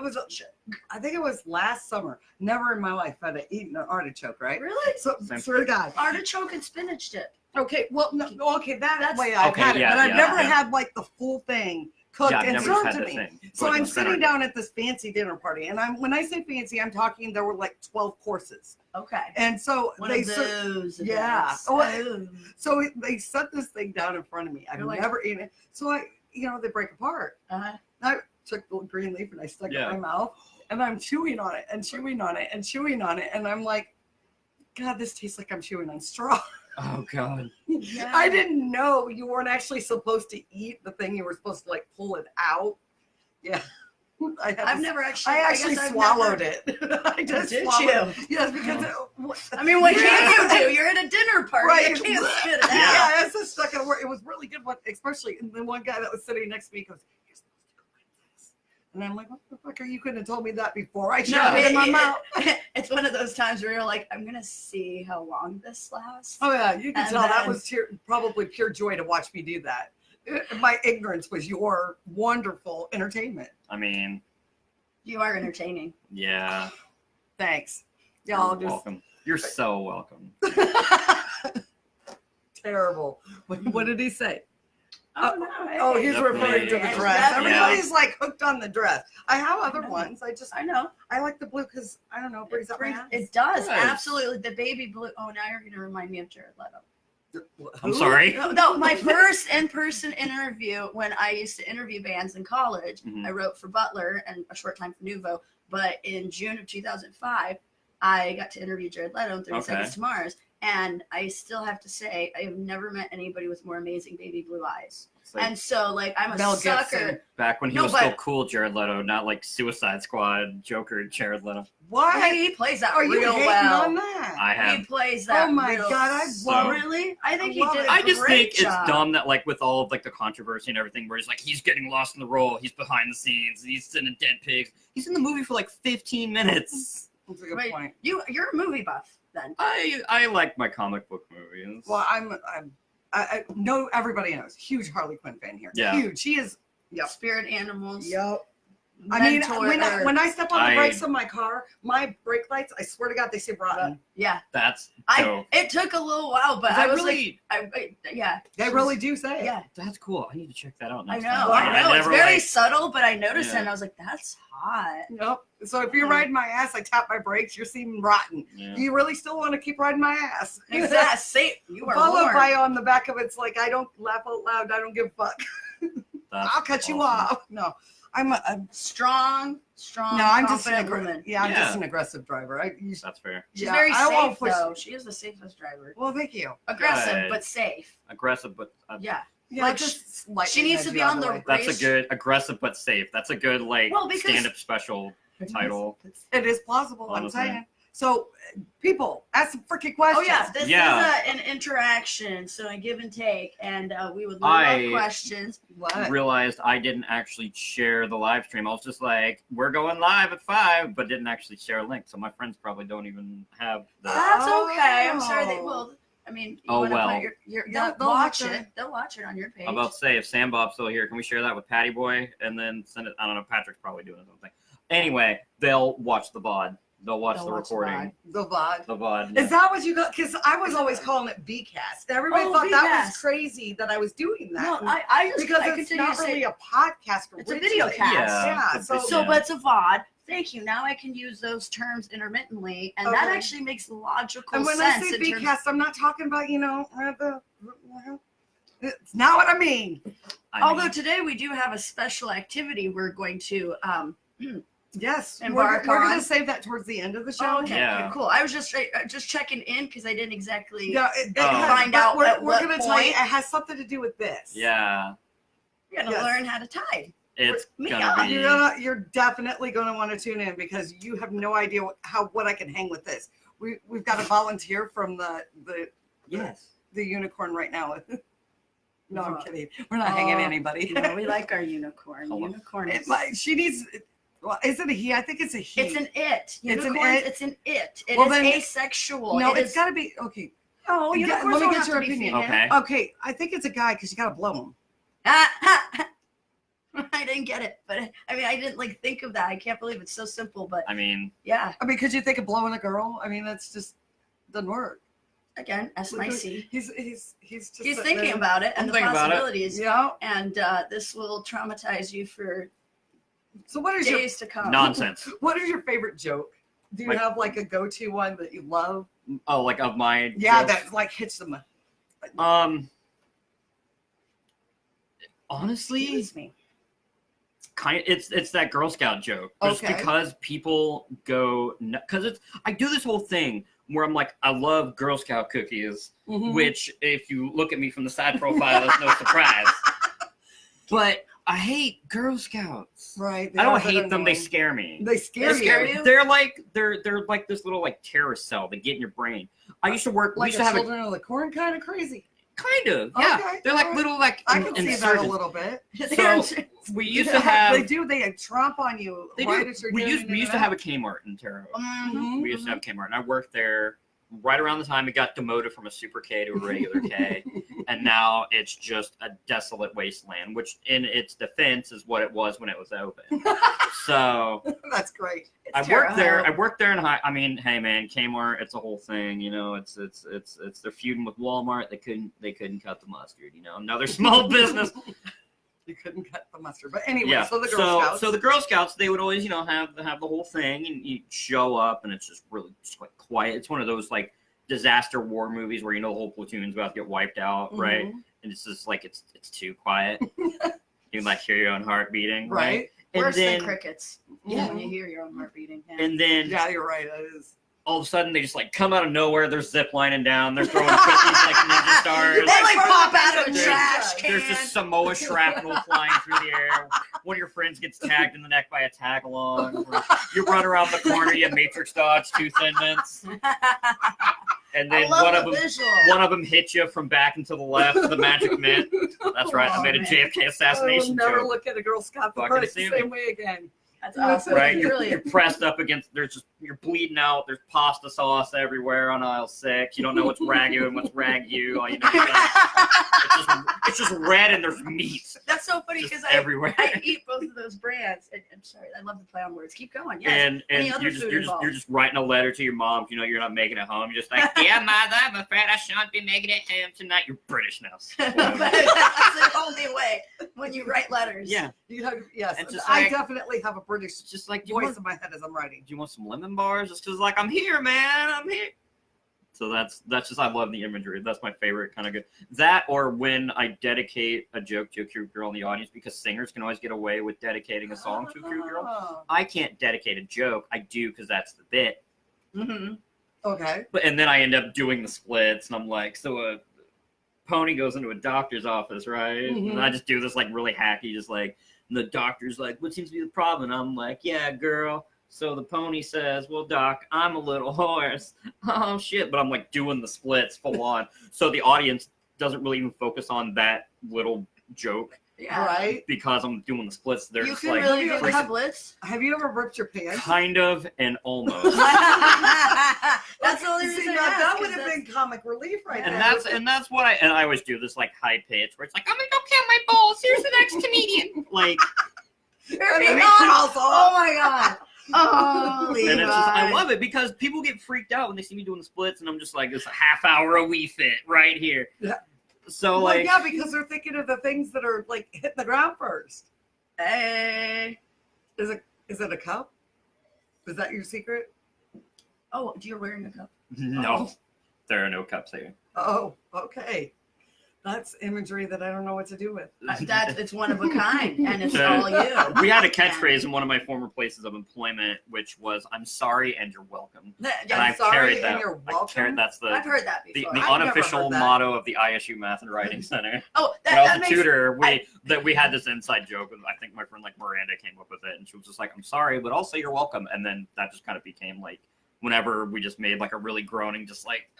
S1: was it? I think it was last summer. Never in my life had I eaten an artichoke, right?
S3: Really?
S1: So
S2: Same.
S1: swear to God.
S3: Artichoke and spinach dip.
S1: Okay, well, no, okay, that's
S3: That's-
S1: way I've
S2: Okay,
S1: had it,
S2: yeah,
S1: but I've
S2: yeah,
S1: never
S2: yeah.
S1: had like the full thing cooked
S2: Yeah, I've
S1: and
S2: never
S1: served
S2: had
S1: to
S2: the
S1: me.
S2: thing.
S1: So
S2: But
S1: I'm
S2: it's been
S1: sitting
S2: already-
S1: down at this fancy dinner party, and when I say fancy, I'm talking there were like 12 courses,
S3: Okay.
S1: and so
S3: One
S1: they
S3: of those.
S1: yeah.
S3: events.
S1: Oh, so they set this thing down in front of me. I've
S3: You're like-
S1: never eaten it, so they break apart.
S3: Uh-huh.
S1: I took the green leaf and I stuck it
S2: Yeah.
S1: in my mouth, and I'm chewing on it and chewing on it and chewing on it, and I'm like, God, this tastes like I'm chewing on straw.
S2: Oh God.
S3: Yeah.
S1: I didn't know you weren't actually supposed to eat the thing. You were supposed to like pull it out. Yeah.
S3: I've never actually.
S1: I actually
S3: guess I've
S1: swallowed
S3: never-
S1: it. I just
S3: Did
S1: swallowed
S3: you?
S1: it. Yes, because
S3: I mean, what can you do? You're at a dinner party.
S1: Right.
S3: You can't spit it out.
S1: Yeah, it's just stuck in it was really good one, especially the one guy that was sitting next to me goes, "You're supposed to go like this," and I'm like, "What the fuck are you couldn't have told me that before? I shoved it in my mouth."
S3: It's one of those times where you're like, I'm gonna see how long this lasts.
S1: Oh yeah, you can
S3: And
S1: tell that
S3: then-
S1: was probably pure joy to watch me do that. My ignorance was your wonderful entertainment.
S2: I mean,
S3: You are entertaining.
S2: yeah.
S1: Thanks.
S2: You're
S1: Y'all just
S2: welcome. You're so welcome.
S1: terrible. What did he say?
S3: Oh no!
S1: Oh, he's
S2: Yep.
S1: referring to the
S2: Yeah.
S1: dress.
S3: Yeah.
S1: Everybody's like hooked on the dress. I have other ones.
S3: I know.
S1: I like the blue because I don't know, it brings up my eyes.
S3: It does
S2: Yes.
S3: absolutely. The baby blue. Oh, now you're gonna remind me of Jared Leto.
S2: I'm
S1: Who?
S2: sorry.
S3: No, my first in-person interview when I used to interview bands in college.
S2: Mhm.
S3: I wrote for Butler and a short time for Nouveau. But in June of 2005, I got to interview Jared Leto in 30
S2: Okay.
S3: Seconds to Mars. And I still have to say, I have never met anybody with more amazing baby blue eyes.
S2: It's like
S3: And so, like, I'm a
S1: Mel
S3: sucker.
S1: Gibson.
S2: back when he
S3: No,
S2: was
S3: but-
S2: still cool, Jared Leto, not like Suicide Squad Joker Jared Leto.
S1: Why
S3: He plays that
S1: are you
S3: real
S1: hating
S3: well.
S1: on that?
S2: I have.
S3: He plays that.
S1: Oh my
S3: real-
S1: God, I
S2: So-
S1: love
S3: Really? I think
S1: I
S3: he
S1: love
S3: did
S1: it.
S3: a
S2: I just
S3: great
S2: think
S3: job.
S2: it's dumb that like with all of like the controversy and everything, where he's like he's getting lost in the role, he's behind the scenes, he's sending dead pigs. He's in the movie for like 15 minutes.
S1: That's a good
S3: Wait,
S1: point.
S3: you're a movie buff then.
S2: I like my comic book movies.
S1: Well, I know everybody knows. Huge Harley Quinn fan here.
S2: Yeah.
S1: Huge. She is. Yep.
S3: Spirit animals.
S1: Yep. I mean,
S3: mentor-
S1: when I step on the
S2: I-
S1: brakes of my car, my brake lights, I swear to God, they say rotten.
S3: Yeah.
S2: That's
S3: It took a little while, but
S2: I
S3: I was
S2: really,
S3: like, yeah.
S1: They really do say it.
S3: Yeah.
S2: that's cool. I need to check that out.
S3: I
S2: Next
S3: know.
S2: time.
S3: I know. It's
S2: never,
S3: very
S2: like-
S3: subtle, but I noticed it
S2: Yeah.
S3: and I was like, that's hot.
S1: Yep. So if you're riding my ass, I tap my brakes, you're seeming rotten.
S2: Yeah.
S1: Do you really still want to keep riding my ass?
S3: Exactly. Safe. You are
S1: Followed
S3: warned.
S1: by on the back of it's like, I don't laugh out loud. I don't give a fuck.
S2: That's
S1: I'll cut you
S2: awesome.
S1: off. No, I'm
S3: strong,
S1: no, I'm just
S3: confident
S1: an
S3: woman.
S1: yeah, I'm
S2: Yeah.
S1: just an aggressive driver.
S2: That's fair.
S3: She's
S1: Yeah,
S3: very
S1: I won't
S3: safe
S1: push-
S3: though. She is the safest driver.
S1: Well, thank you.
S3: Aggressive,
S2: Good.
S3: but safe.
S2: Aggressive, but
S3: Yeah.
S1: Yeah,
S3: Like,
S1: just slightly
S3: she needs to
S1: edge
S3: be
S1: you out
S3: on
S1: of
S3: the
S1: way.
S2: that's a
S3: race-
S2: good aggressive but safe. That's a good like
S3: Well, because-
S2: stand-up special. title.
S1: It is plausible.
S2: Honestly.
S1: I'm saying. So, people, ask some freaking questions.
S3: Oh yeah, this
S2: Yeah.
S3: is an interaction, so a give and take, and we would love questions.
S1: What?
S2: Realized I didn't actually share the live stream. I was just like, we're going live at 5, but didn't actually share a link. So my friends probably don't even have the.
S3: That's okay. I'm sorry they will. I mean, you
S2: Oh,
S3: wanna
S2: well.
S3: put your
S1: Yeah,
S3: they'll watch
S1: watch
S3: it. They'll watch it on your page.
S2: I'm about to say, if Sam Bob's still here, can we share that with Patty Boy and then send it? I don't know. Patrick's probably doing something. Anyway, they'll watch the VOD. They'll watch
S3: They'll
S2: the
S3: watch the
S2: recording.
S1: The VOD.
S2: The VOD.
S1: Is that what you got? Because I was always calling it BCast. Everybody
S3: Oh,
S1: thought that was
S3: Bcast.
S1: crazy that I was doing that.
S3: No, I just
S1: because
S3: I
S1: it's
S3: continue
S1: not
S3: to say
S1: really a podcast.
S3: it's a
S1: originally.
S3: video cast.
S1: Yeah.
S2: It's
S1: So,
S2: a-
S3: So, but it's a VOD. Thank you. Now I can use those terms intermittently, and that
S1: Okay.
S3: actually makes logical
S1: and when
S3: sense.
S1: I say
S3: in terms-
S1: BCast, I'm not talking about it's not what I mean.
S3: although today we do have a special activity we're going to
S1: Yes,
S3: Embark
S1: we're
S3: on.
S1: going to save that towards the end of the show.
S3: Oh, okay,
S2: Yeah.
S3: okay, cool. I was just checking in because I didn't exactly.
S1: Yeah,
S3: Find out
S1: We're,
S3: at
S1: we're
S3: what
S1: going to tell you it
S3: point.
S1: has something to do with this.
S2: Yeah,
S3: You're gonna
S1: Yes.
S3: learn how to tide.
S2: it's
S3: Me
S2: gonna
S3: up.
S2: be.
S1: You're definitely going to want to tune in because you have no idea what I can hang with this. We've got a volunteer from the
S2: Yes.
S1: the unicorn right now. No, I'm
S3: Oh.
S1: kidding. We're not hanging
S3: Oh,
S1: anybody.
S3: No, we like our unicorn.
S2: Hold on.
S3: Unicorn
S1: It
S3: is.
S1: might- she needs. Well, is it a he? I think it's a he.
S3: It's an it.
S1: It's an
S3: Unicorns,
S1: it?
S3: it's an it. It
S1: Well,
S3: is
S1: then-
S3: asexual.
S1: no,
S3: It
S1: it's
S3: is-
S1: got to be okay.
S3: Oh,
S1: Yeah,
S3: unicorns
S1: let me
S3: don't
S1: get
S3: have
S1: your
S3: to be
S1: opinion.
S3: female.
S2: Okay.
S1: Okay, I think it's a guy because you got to blow him.
S3: I didn't get it, but I mean, I didn't think of that. I can't believe it's so simple, but
S2: I mean,
S3: yeah.
S1: I mean, could you think of blowing a girl? I mean, that's just doesn't work.
S3: Again, S my C.
S1: He's just
S3: He's
S1: sitting
S3: thinking
S1: there.
S3: about it and
S2: I'm
S3: the
S2: thinking about it.
S3: possibilities,
S1: Yeah.
S3: and this will traumatize you for
S1: So what is your
S3: days to come.
S2: nonsense.
S1: what is your favorite joke? Do you
S2: Like-
S1: have like a go-to one that you love?
S2: Oh, like of my.
S1: Yeah,
S2: jokes?
S1: that like hits them.
S2: Honestly,
S3: Excuse me.
S2: it's that Girl Scout joke. Just
S1: Okay.
S2: because people go because it's I do this whole thing where I'm like, I love Girl Scout cookies,
S1: Mhm.
S2: which if you look at me from the side profile, it's no surprise. But I hate Girl Scouts.
S1: Right.
S2: I don't
S1: they're
S2: hate them, they
S1: annoying.
S2: scare me.
S1: They scare,
S3: They scare
S1: you.
S3: you?
S2: They're like this little like terrorist cell they get in your brain. I used to work we
S1: Like
S2: used
S1: a
S2: to have
S1: children of the corn, kind of crazy.
S2: kind of, yeah.
S1: Okay,
S2: They're like
S1: alright.
S2: little like
S1: I can see that a
S2: insurgents.
S1: little bit.
S2: So we used to have
S1: They do. They tromp on you.
S2: They
S1: right
S2: do.
S1: as you're
S2: We
S1: getting
S2: used
S1: into
S2: to
S1: that.
S2: have a Kmart in Terre Haute.
S3: Mhm.
S2: We used to have Kmart, and I worked there right around the time it got demoted from a super K to a regular K, and now it's just a desolate wasteland. Which, in its defense, is what it was when it was open. So
S1: That's great.
S3: It's
S2: I worked there.
S3: Terre
S2: I worked there in high. I mean, hey man, Kmart, it's a whole thing. You know, it's they're feuding with Walmart. They couldn't cut the mustard. You know, another small business.
S1: You couldn't cut the mustard, but anyway.
S2: Yeah.
S1: So the Girl Scouts.
S2: So the Girl Scouts, they would always, have the whole thing, and you show up, and it's just really just like quiet. It's one of those like disaster war movies where the whole platoon's about to get wiped out, right?
S1: Mhm.
S2: And it's just like it's too quiet. You can like hear your own heart beating, right?
S1: Right.
S2: And
S3: Worse
S2: then
S3: than crickets.
S1: Yeah.
S3: When you hear your own heart beating. Yeah.
S2: and then
S1: Yeah, you're right. That is.
S2: all of a sudden they just like come out of nowhere. They're zip lining down. They're throwing cookies like ninja stars.
S3: They like pop out of a
S2: There's-
S3: trash can.
S2: There's just Samoa shrapnel flying through the air. One of your friends gets tagged in the neck by a tag along. You run around the corner, you matrix dodge 2 Thin Mints, and
S3: I
S2: then
S3: love
S2: one
S3: the
S2: of them
S3: visual.
S2: hits you from back and to the left. The magic mint. That's right. I
S3: Oh,
S2: made a
S3: man.
S2: JFK assassination
S1: I will never
S2: joke.
S1: look at a Girl Scout
S2: Fucking
S1: party the
S2: see me.
S1: same way again.
S3: That's
S1: That's
S3: awesome.
S2: Right,
S3: It's
S2: you're
S3: brilliant.
S2: pressed up against. You're bleeding out. There's pasta sauce everywhere on aisle 6. You don't know what's ragu and what's ragu. All you know is it's just red and there's meat
S3: That's so funny
S2: just
S3: because
S2: everywhere.
S3: I eat both of those brands. And, I'm sorry, I love the play on words. Keep going. Yes.
S2: And
S3: Any other
S2: you're just
S3: food
S2: you're just
S3: involved?
S2: you're just writing a letter to your mom. You know you're not making it home. You're just like, yeah, mother, I'm afraid I shan't be making it home tonight. You're British now.
S3: But that's the only way when you write letters.
S2: Yeah,
S1: You have, yes,
S2: It's just
S1: I
S2: like-
S1: definitely have a British
S2: it's just like, do
S1: voice in my head as I'm writing.
S2: you want some lemon bars? Just because like I'm here, man, I'm here. So that's just I love the imagery. That's my favorite kind of good. That or when I dedicate a joke to a cute girl in the audience, because singers can always get away with dedicating a song to a cute girl.
S1: Oh,
S2: I can't dedicate a joke. I do because that's the bit.
S3: Mm-hmm.
S1: okay.
S2: But and then I end up doing the splits, and I'm like, so a pony goes into a doctor's office, right?
S1: Mhm.
S2: And I just do this like really hacky, just like, and the doctor's like, what seems to be the problem? And I'm like, yeah, girl, So the pony says, well, Doc, I'm a little hoarse. Oh, shit. But I'm like doing the splits full on. So the audience doesn't really even focus on that little joke
S3: Yeah.
S1: Right?
S2: because I'm doing the splits. They're
S3: You
S2: just
S3: can
S2: like,
S3: really do
S1: freaking-
S3: splits.
S1: Have you ever ripped your pants?
S2: kind of and almost.
S3: That's the only
S1: See,
S3: reason
S1: now
S3: I asked,
S1: that
S3: 'cause
S1: would have
S3: that's-
S1: been comic relief right
S2: And
S1: there.
S2: that's what I always do this like high pitch where it's like, I'm gonna go count my balls. Here's the next comedian. Like,
S3: You're
S1: And then he
S3: beyond-
S1: crawls
S3: Oh
S1: off.
S3: my god. Oh,
S2: and it's just, I
S3: Levi.
S2: love it because people get freaked out when they see me doing the splits, and I'm just like, it's a half hour a wee fit right here.
S1: Yeah.
S2: So
S1: Well,
S2: like,
S1: yeah, because they're thinking of the things that are like hitting the ground first.
S3: Hey.
S1: Is it a cup? Is that your secret?
S3: Oh, you're wearing a cup.
S2: no,
S1: Oh.
S2: there are no cups here.
S1: Oh, okay. That's imagery that I don't know what to do with.
S3: It's one of a kind, and it's
S2: So,
S3: all you.
S2: We had a catchphase in one of my former places of employment, which was "I'm sorry and you're welcome."
S3: Yeah,
S2: And
S1: I'm
S2: I've
S1: sorry
S2: carried
S1: and
S2: that.
S1: you're
S2: I
S1: welcome?
S2: carried, that's
S3: I've
S2: the
S3: heard that
S2: the,
S3: before.
S2: the
S1: I've never
S2: unofficial
S1: heard that.
S2: motto of the ISU Math and Writing Center.
S3: Oh,
S2: When I was
S3: that
S2: a
S3: makes
S2: tutor, we had this inside joke, and I think my friend like Miranda came up with it, and she was just like, "I'm sorry, but also you're welcome." And then that just kind of became like, whenever we just made like a really groaning, just like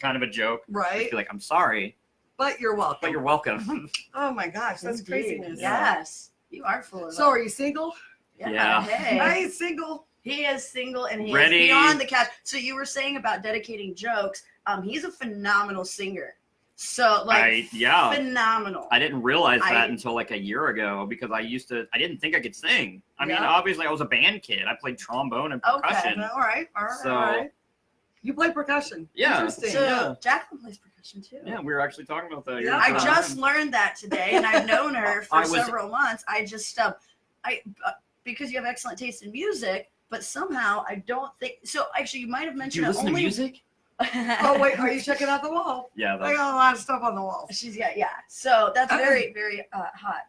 S2: kind of a joke, I'd
S1: Right?
S2: be like, "I'm sorry,
S1: But you're welcome.
S2: but you're welcome."
S1: Oh my gosh, that's
S3: Indeed.
S1: craziness.
S3: Yes, you are full of
S1: So are you single?
S2: Yeah.
S3: Hey.
S1: I ain't single.
S3: He is single and he
S2: Ready.
S3: is beyond the catch. So you were saying about dedicating jokes. He's a phenomenal singer. So like phenomenal.
S2: I didn't realize that
S3: I-
S2: until like a year ago because I didn't think I could sing. I mean,
S3: Yeah.
S2: obviously I was a band kid. I played trombone and
S3: Okay.
S2: percussion.
S1: All right, all right,
S2: So-
S1: all right. You play percussion.
S2: Yeah.
S1: Interesting.
S3: So
S2: Yeah.
S3: Jacklyn plays percussion too.
S2: Yeah, we were actually talking about that.
S1: Yeah.
S3: I
S2: You're
S3: just learned that today, and I've known her for
S2: I was-
S3: several months. I just because you have excellent taste in music, but somehow I don't think so. Actually, you might have
S2: Do
S3: mentioned
S2: you
S3: it
S2: listen to
S3: only.
S2: music?
S1: Oh wait, are you checking out the wall?
S2: Yeah,
S1: I
S2: that's,
S1: got a lot of stuff on the wall.
S3: She's yeah. So that's very very hot.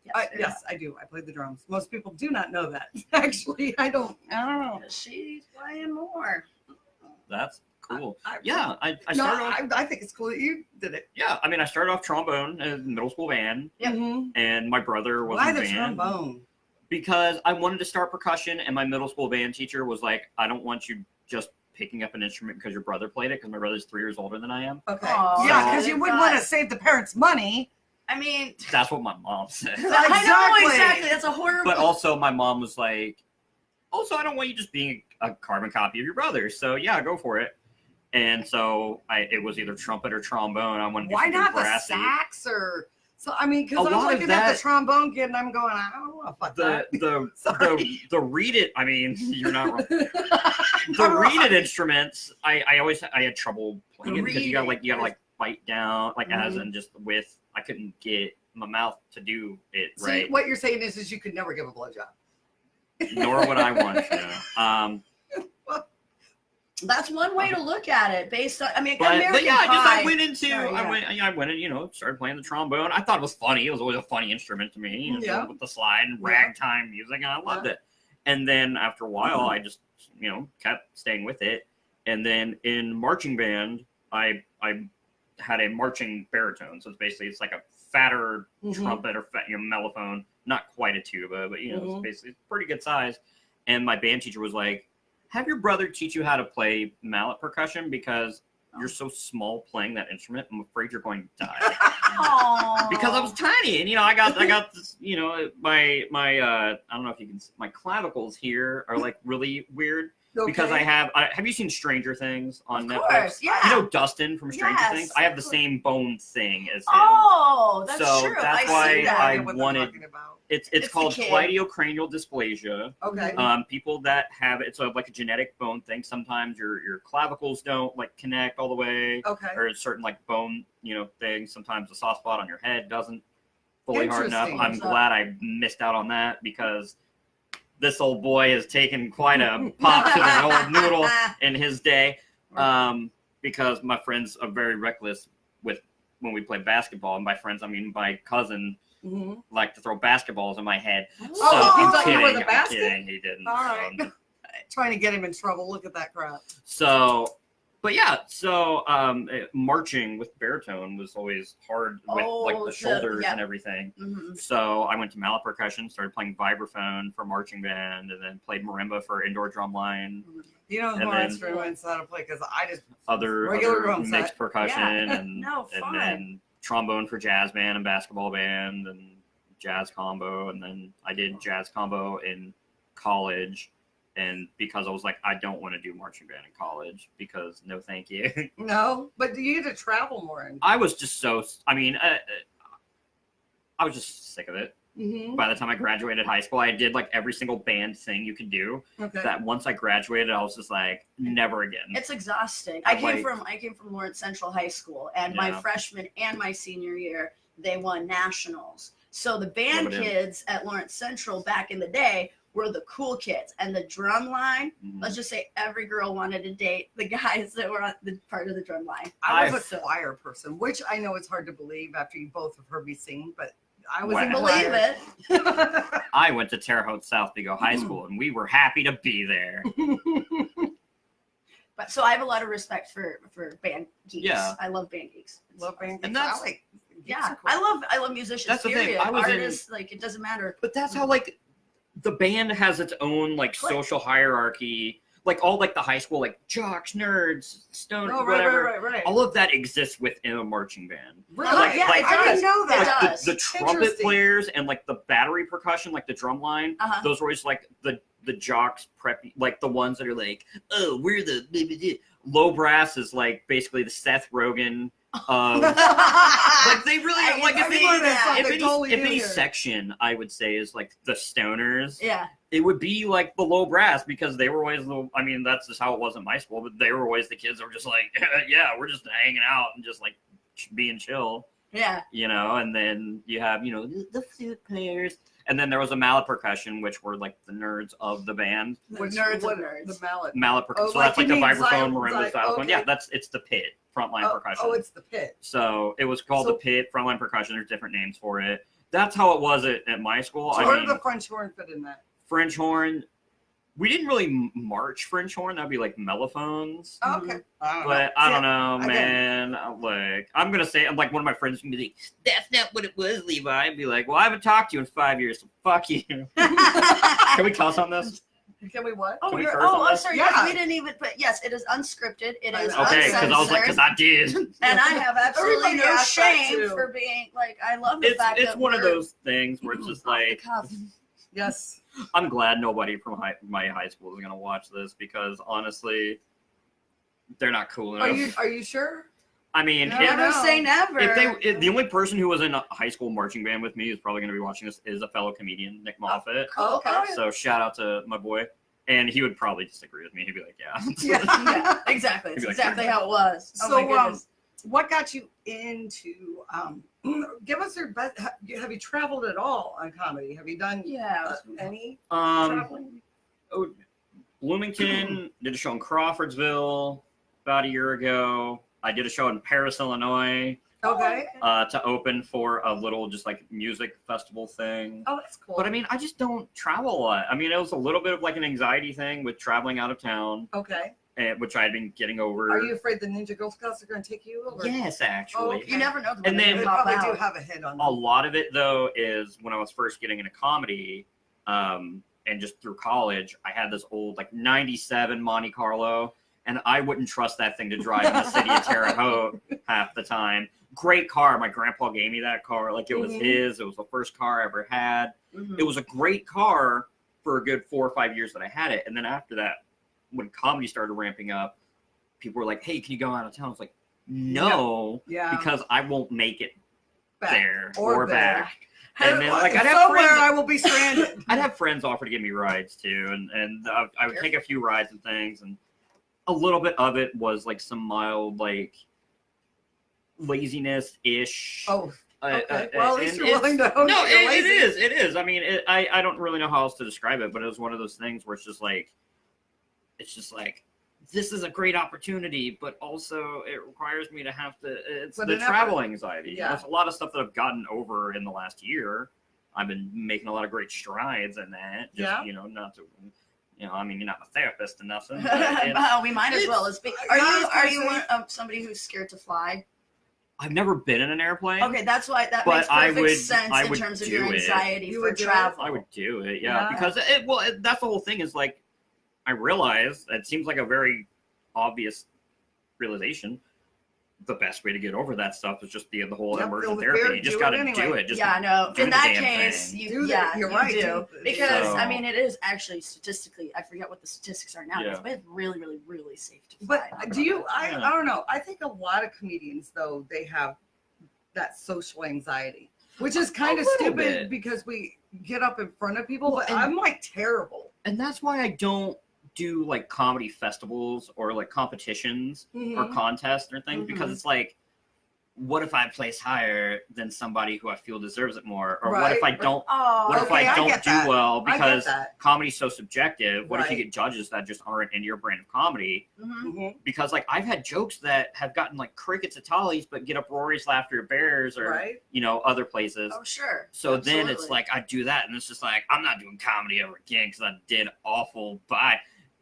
S3: Yes, very
S1: Yes, I do. I play the drums. Most people do not know that. Actually, I don't know.
S3: hot. She's playing more.
S2: that's cool.
S1: I
S2: I
S1: no,
S2: started off,
S1: I think it's cool that you did it.
S2: yeah, I mean, I started off trombone in middle school band,
S3: Yep.
S1: Mhm.
S2: and my brother was
S1: Why
S2: in
S1: the
S2: band.
S1: trombone?
S2: Because I wanted to start percussion, and my middle school band teacher was like, I don't want you just picking up an instrument because your brother played it, because my brother's 3 years older than I am.
S1: Okay.
S3: Aw,
S1: yeah,
S2: so-
S1: because you wouldn't want to save the parents' money.
S3: I mean,
S2: That's what my mom said.
S3: I know
S1: Exactly.
S3: exactly. That's a horrible.
S2: But also, my mom was like, also, I don't want you just being a carbon copy of your brother. So, yeah, go for it. And so it was either trumpet or trombone. I wanted to do
S1: Why
S2: something
S1: not the
S2: brassy.
S1: sax or so? I mean, because
S2: A
S1: I'm
S2: lot of
S1: looking at
S2: that-
S1: the trombone kid and I'm going, I don't want to fuck that.
S2: The read it. I mean, you're not wrong.
S1: I'm
S2: The read
S1: wrong.
S2: it instruments. I had trouble playing it because you gotta
S3: Read it.
S2: like bite down as
S1: Mhm.
S2: in just with. I couldn't get my mouth to do it
S1: See,
S2: right.
S1: what you're saying is you could never give a blowjob.
S2: Nor would I want to.
S3: That's one way to look at it, based on. I mean,
S2: But
S3: American
S2: yeah,
S3: Pie.
S2: I went into
S3: Sorry, yeah.
S2: I went and started playing the trombone. I thought it was funny. It was always a funny instrument to me.
S1: Yeah.
S2: With the slide and
S1: Yeah.
S2: ragtime music, and I loved it. And then after a while, I just kept staying with it. And then in marching band, I had a marching baritone. So it's like a fatter
S1: Mhm.
S2: trumpet or mellophone, not quite a tuba, but
S1: Mhm.
S2: it's basically pretty good size. And my band teacher was like, have your brother teach you how to play mallet percussion because you're so small playing that instrument. I'm afraid you're going to die.
S3: Aww.
S2: Because I was tiny, and I got this, my I don't know if you can, my clavicles here are like really weird because
S1: Okay.
S2: have you seen Stranger Things on
S3: Of
S2: Netflix?
S3: course, yeah.
S2: You know Dustin from Stranger
S3: Yes,
S2: Things? I have the
S3: of course.
S2: same bone thing as him.
S3: Oh, that's
S2: So
S3: true.
S2: that's
S3: I
S2: why
S3: see that.
S2: I
S1: idea what they're
S2: wanted-
S1: talking about.
S2: It's
S3: It's
S2: called
S3: the kid.
S2: cleidocrinial dysplasia.
S1: Okay.
S2: People that have it's like a genetic bone thing. Sometimes your clavicles don't like connect all the way,
S1: Okay.
S2: or certain like bone things. Sometimes the soft spot on your head doesn't fully harden up.
S1: Interesting.
S2: I'm glad I missed out on that because this old boy has taken quite a pop to the old noodle in his day. Because my friends are very reckless with when we play basketball, and by friends I mean my cousin
S1: Mhm.
S2: liked to throw basketballs in my head.
S1: Oh,
S2: So,
S1: he
S2: I'm
S1: thought you were
S2: kidding.
S1: the
S2: I'm
S1: basket?
S2: kidding. He didn't.
S1: All right. Trying to get him in trouble. Look at that crap.
S2: So But yeah, so marching with baritone was always hard with like the shoulders and everything.
S3: Mm-hmm.
S2: So I went to mallet percussion, started playing vibraphone for marching band, and then played marimba for indoor drumline.
S1: You know
S2: And
S1: more
S2: then-
S1: instruments how to play because I just
S2: Other
S1: Regular drum
S2: mixed
S1: set.
S2: percussion and
S3: fun.
S2: then trombone for jazz band and basketball band and jazz combo, and then I did jazz combo in college. And because I was like, I don't want to do marching band in college because no, thank you.
S1: no, but you get to travel more. And
S2: I was just so, I mean, I was just sick of it.
S1: mm-hmm.
S2: By the time I graduated high school, I did like every single band thing you could do.
S1: Okay.
S2: That once I graduated, I was just like, never again.
S3: It's exhausting.
S2: I'm
S3: I came from Lawrence Central High School, and my
S2: Yeah.
S3: freshman and my senior year, they won nationals. So the band
S2: Rub it in.
S3: kids at Lawrence Central back in the day were the cool kids, and the drum line.
S2: Mhm.
S3: Let's just say every girl wanted to date the guys that were on the part of the drum line.
S1: I was
S2: I've-
S1: a choir person, which I know it's hard to believe after you both have heard me sing, but I was
S2: Wow.
S1: in
S3: Believe
S1: choir.
S3: it.
S2: I went to Terre Haute South Vigo High School, and we were happy to be there.
S3: But so I have a lot of respect for band geeks.
S2: Yeah.
S3: I love band geeks.
S1: Love band
S2: And
S1: geeks.
S2: that's-
S1: I like
S3: Yeah,
S1: geeks are cool.
S3: I love musicians.
S2: That's the thing,
S3: Period.
S2: I was in-
S3: Artists, like it doesn't matter.
S2: But that's how like the band has its own like
S3: Click.
S2: social hierarchy. Like all like the high school like jocks, nerds, stone,
S1: Oh,
S2: whatever.
S1: right.
S2: All of that exists within a marching band.
S1: Really?
S3: Oh, yeah,
S2: like-
S3: it
S1: I
S3: does.
S1: didn't know
S3: It
S1: that.
S3: does.
S2: The trumpet
S1: Interesting.
S2: players and like the battery percussion, like the drum line,
S3: Uh-huh.
S2: those were always like the jocks preppy, like the ones that are like, oh, we're the low brass is like basically the Seth Rogen of like they really
S3: I
S2: like
S3: can
S2: if
S3: see
S2: any,
S3: that.
S2: if
S1: Something
S2: any,
S1: totally
S2: if
S1: new
S2: any
S1: here.
S2: section I would say is like the stoners,
S3: Yeah.
S2: it would be like the low brass because they were always the, I mean that's just how it was in my school, but they were always the kids that were just like yeah, we're just hanging out and just like being chill,
S3: Yeah.
S2: you know. And then you have, you know, the flute players, and then there was a mallet percussion, which were like the nerds of the band.
S1: Which,
S3: Nerds of
S1: what-
S3: nerds.
S1: The mallet.
S2: Mallet percussion,
S1: Oh,
S2: so
S1: like
S2: that's like
S1: you
S2: the
S1: mean
S2: vibraphone,
S1: xylo-
S2: marimba
S1: xy-
S2: style one. Yeah,
S1: okay.
S2: it's the pit frontline percussion.
S1: Oh, it's the pit.
S2: So it was called
S1: So-
S2: the pit frontline percussion. There's different names for it. That's how it was at my school.
S1: So
S2: I
S1: where
S2: mean,
S1: did the French horn fit in that?
S2: French horn. We didn't really march French horn. That'd be like mellophones.
S1: Oh, okay.
S2: But I don't know,
S1: Again.
S2: man. Like I'm gonna say, I'm like one of my friends can be like, "That's not what it was, Levi." I'd be like, "Well, I haven't talked to you in 5 years, so fuck you." Can we cuss on this?
S1: Can we what?
S3: Oh,
S2: Can we
S3: you're,
S2: curse
S3: oh,
S2: on
S3: I'm
S2: this?
S3: sorry.
S1: Yeah.
S3: Yes, we didn't even. But yes, it is unscripted. It is
S2: Okay, because I was like,
S3: uncensored.
S2: because I did.
S3: And I have absolutely
S1: Everybody
S3: no
S1: asked that
S3: shame
S1: too.
S3: for being like. I love the fact
S2: It's
S3: that
S2: one of
S3: we're
S2: those things where it's just
S3: off the
S2: like,
S3: cuff.
S1: Yes.
S2: I'm glad nobody from my high school is gonna watch this because honestly, they're not cool enough.
S1: Are you sure?
S2: I mean,
S1: No,
S2: if,
S3: Never say never.
S2: if the only person who was in a high school marching band with me is probably going to be watching this is a fellow comedian, Nick Moffat.
S3: Cool.
S1: Okay.
S2: So shout out to my boy, and he would probably disagree with me. He'd be like, "Yeah,
S3: Yeah, exactly. It's
S2: You'd be like,
S3: exactly how it was. Oh my
S1: So,
S3: goodness.
S1: what got you into? Give us your best. Have you traveled at all on comedy? Have you done
S3: Yeah.
S1: any
S2: um,
S1: traveling?
S2: Bloomington did a show in Crawfordsville about a year ago. I did a show in Paris, Illinois,
S1: Okay.
S2: to open for a little just like music festival thing.
S1: Oh, that's cool.
S2: But I mean, I just don't travel a lot. I mean, it was a little bit of like an anxiety thing with traveling out of town,
S1: Okay.
S2: which I'd been getting over.
S1: Are you afraid the Ninja Girl Scouts are going to take you over?
S2: Yes, actually.
S1: Oh, okay.
S3: You never know.
S2: And then-
S1: They
S3: pop
S1: probably
S3: out.
S1: do have a hit on
S2: A
S1: them.
S2: lot of it though is when I was first getting into comedy, and just through college, I had this old like '97 Monte Carlo, and I wouldn't trust that thing to drive in the city of Terre Haute half the time. Great car. My grandpa gave me that car. Like it was
S1: Mhm.
S2: his. It was the first car I ever had.
S3: Mhm.
S2: It was a great car for a good 4 or 5 years that I had it. And then after that, when comedy started ramping up, people were like, "Hey, can you go out of town?" I was like, "No,
S1: Yeah.
S2: because I won't make it
S1: Back.
S2: there
S1: Or
S2: or
S1: there.
S2: back." And then like I'd have
S1: somewhere
S2: friends,
S1: I will be stranded.
S2: I'd have friends offer to give me rides too, and I would take a few rides and things, and a little bit of it was like some mild like laziness ish.
S1: Oh, okay. Well, at least
S2: and
S1: you're willing to own
S2: No,
S1: you're
S2: it
S1: lazy.
S2: is. It is. I mean, I don't really know how else to describe it, but it was one of those things where it's just like this is a great opportunity, but also it requires me to have to. It's
S1: Put
S2: the
S1: an
S2: travel
S1: effort.
S2: anxiety.
S1: Yeah.
S2: There's a lot of stuff that I've gotten over in the last year. I've been making a lot of great strides in that. Just,
S1: Yeah.
S2: You know, not to. You know, I mean, you're not a therapist or nothing. But
S3: Well, we might as well. Are you
S1: honestly-
S3: somebody who's scared to fly?
S2: I've never been in an airplane.
S3: Okay, that's why that
S2: But
S3: makes perfect
S2: I would-
S3: sense
S2: I
S3: in
S2: would
S3: terms of
S2: do
S3: your
S2: it.
S3: anxiety
S1: You
S3: for
S1: would do it?
S3: travel.
S2: I would do it,
S1: Yeah.
S2: because that's the whole thing is like, I realize it seems like a very obvious realization. The best way to get over that stuff is just the whole
S1: Yep,
S2: immersion
S1: feel
S2: therapy.
S1: fear,
S2: You just
S1: do it
S2: got to
S1: anyway.
S2: do it. Just
S3: Yeah, no.
S2: do
S3: In
S2: the
S3: that
S2: damn
S3: case,
S2: thing.
S1: Do that. You're right,
S3: do.
S1: do it.
S3: Because
S2: So-
S3: I mean, it is actually statistically. I forget what the statistics are now,
S2: Yeah.
S3: but it's really, really, really safe to
S1: But
S3: fly.
S1: do you? I
S2: Yeah.
S1: don't know. I think a lot of comedians though they have that social anxiety, which is kind
S2: A
S1: of
S2: little
S1: stupid
S2: bit.
S1: because we get up in front of people.
S2: Well,
S1: But
S2: and-
S1: I'm like terrible.
S2: And that's why I don't do like comedy festivals or like competitions or
S1: Mhm.
S2: contests or things, because
S1: Mhm.
S2: it's like, what if I place higher than somebody who I feel deserves it more? Or what if I
S1: Right.
S2: don't
S3: Oh,
S2: what if
S1: Okay,
S2: I
S1: I
S2: don't
S1: get
S2: do
S1: that.
S2: well?
S1: I get
S2: Because
S1: that.
S2: comedy's so subjective. What if you
S1: Right.
S2: get judges that just aren't into your brand of comedy?
S3: mhm.
S1: Mhm.
S2: Because like I've had jokes that have gotten like crickets at Tolly's but get uproarious laughter at Bears or
S1: Right.
S2: you know, other places.
S3: Oh, sure.
S2: So then it's
S3: Absolutely.
S2: like I do that, and it's just like I'm not doing comedy ever again because I did awful. Bye.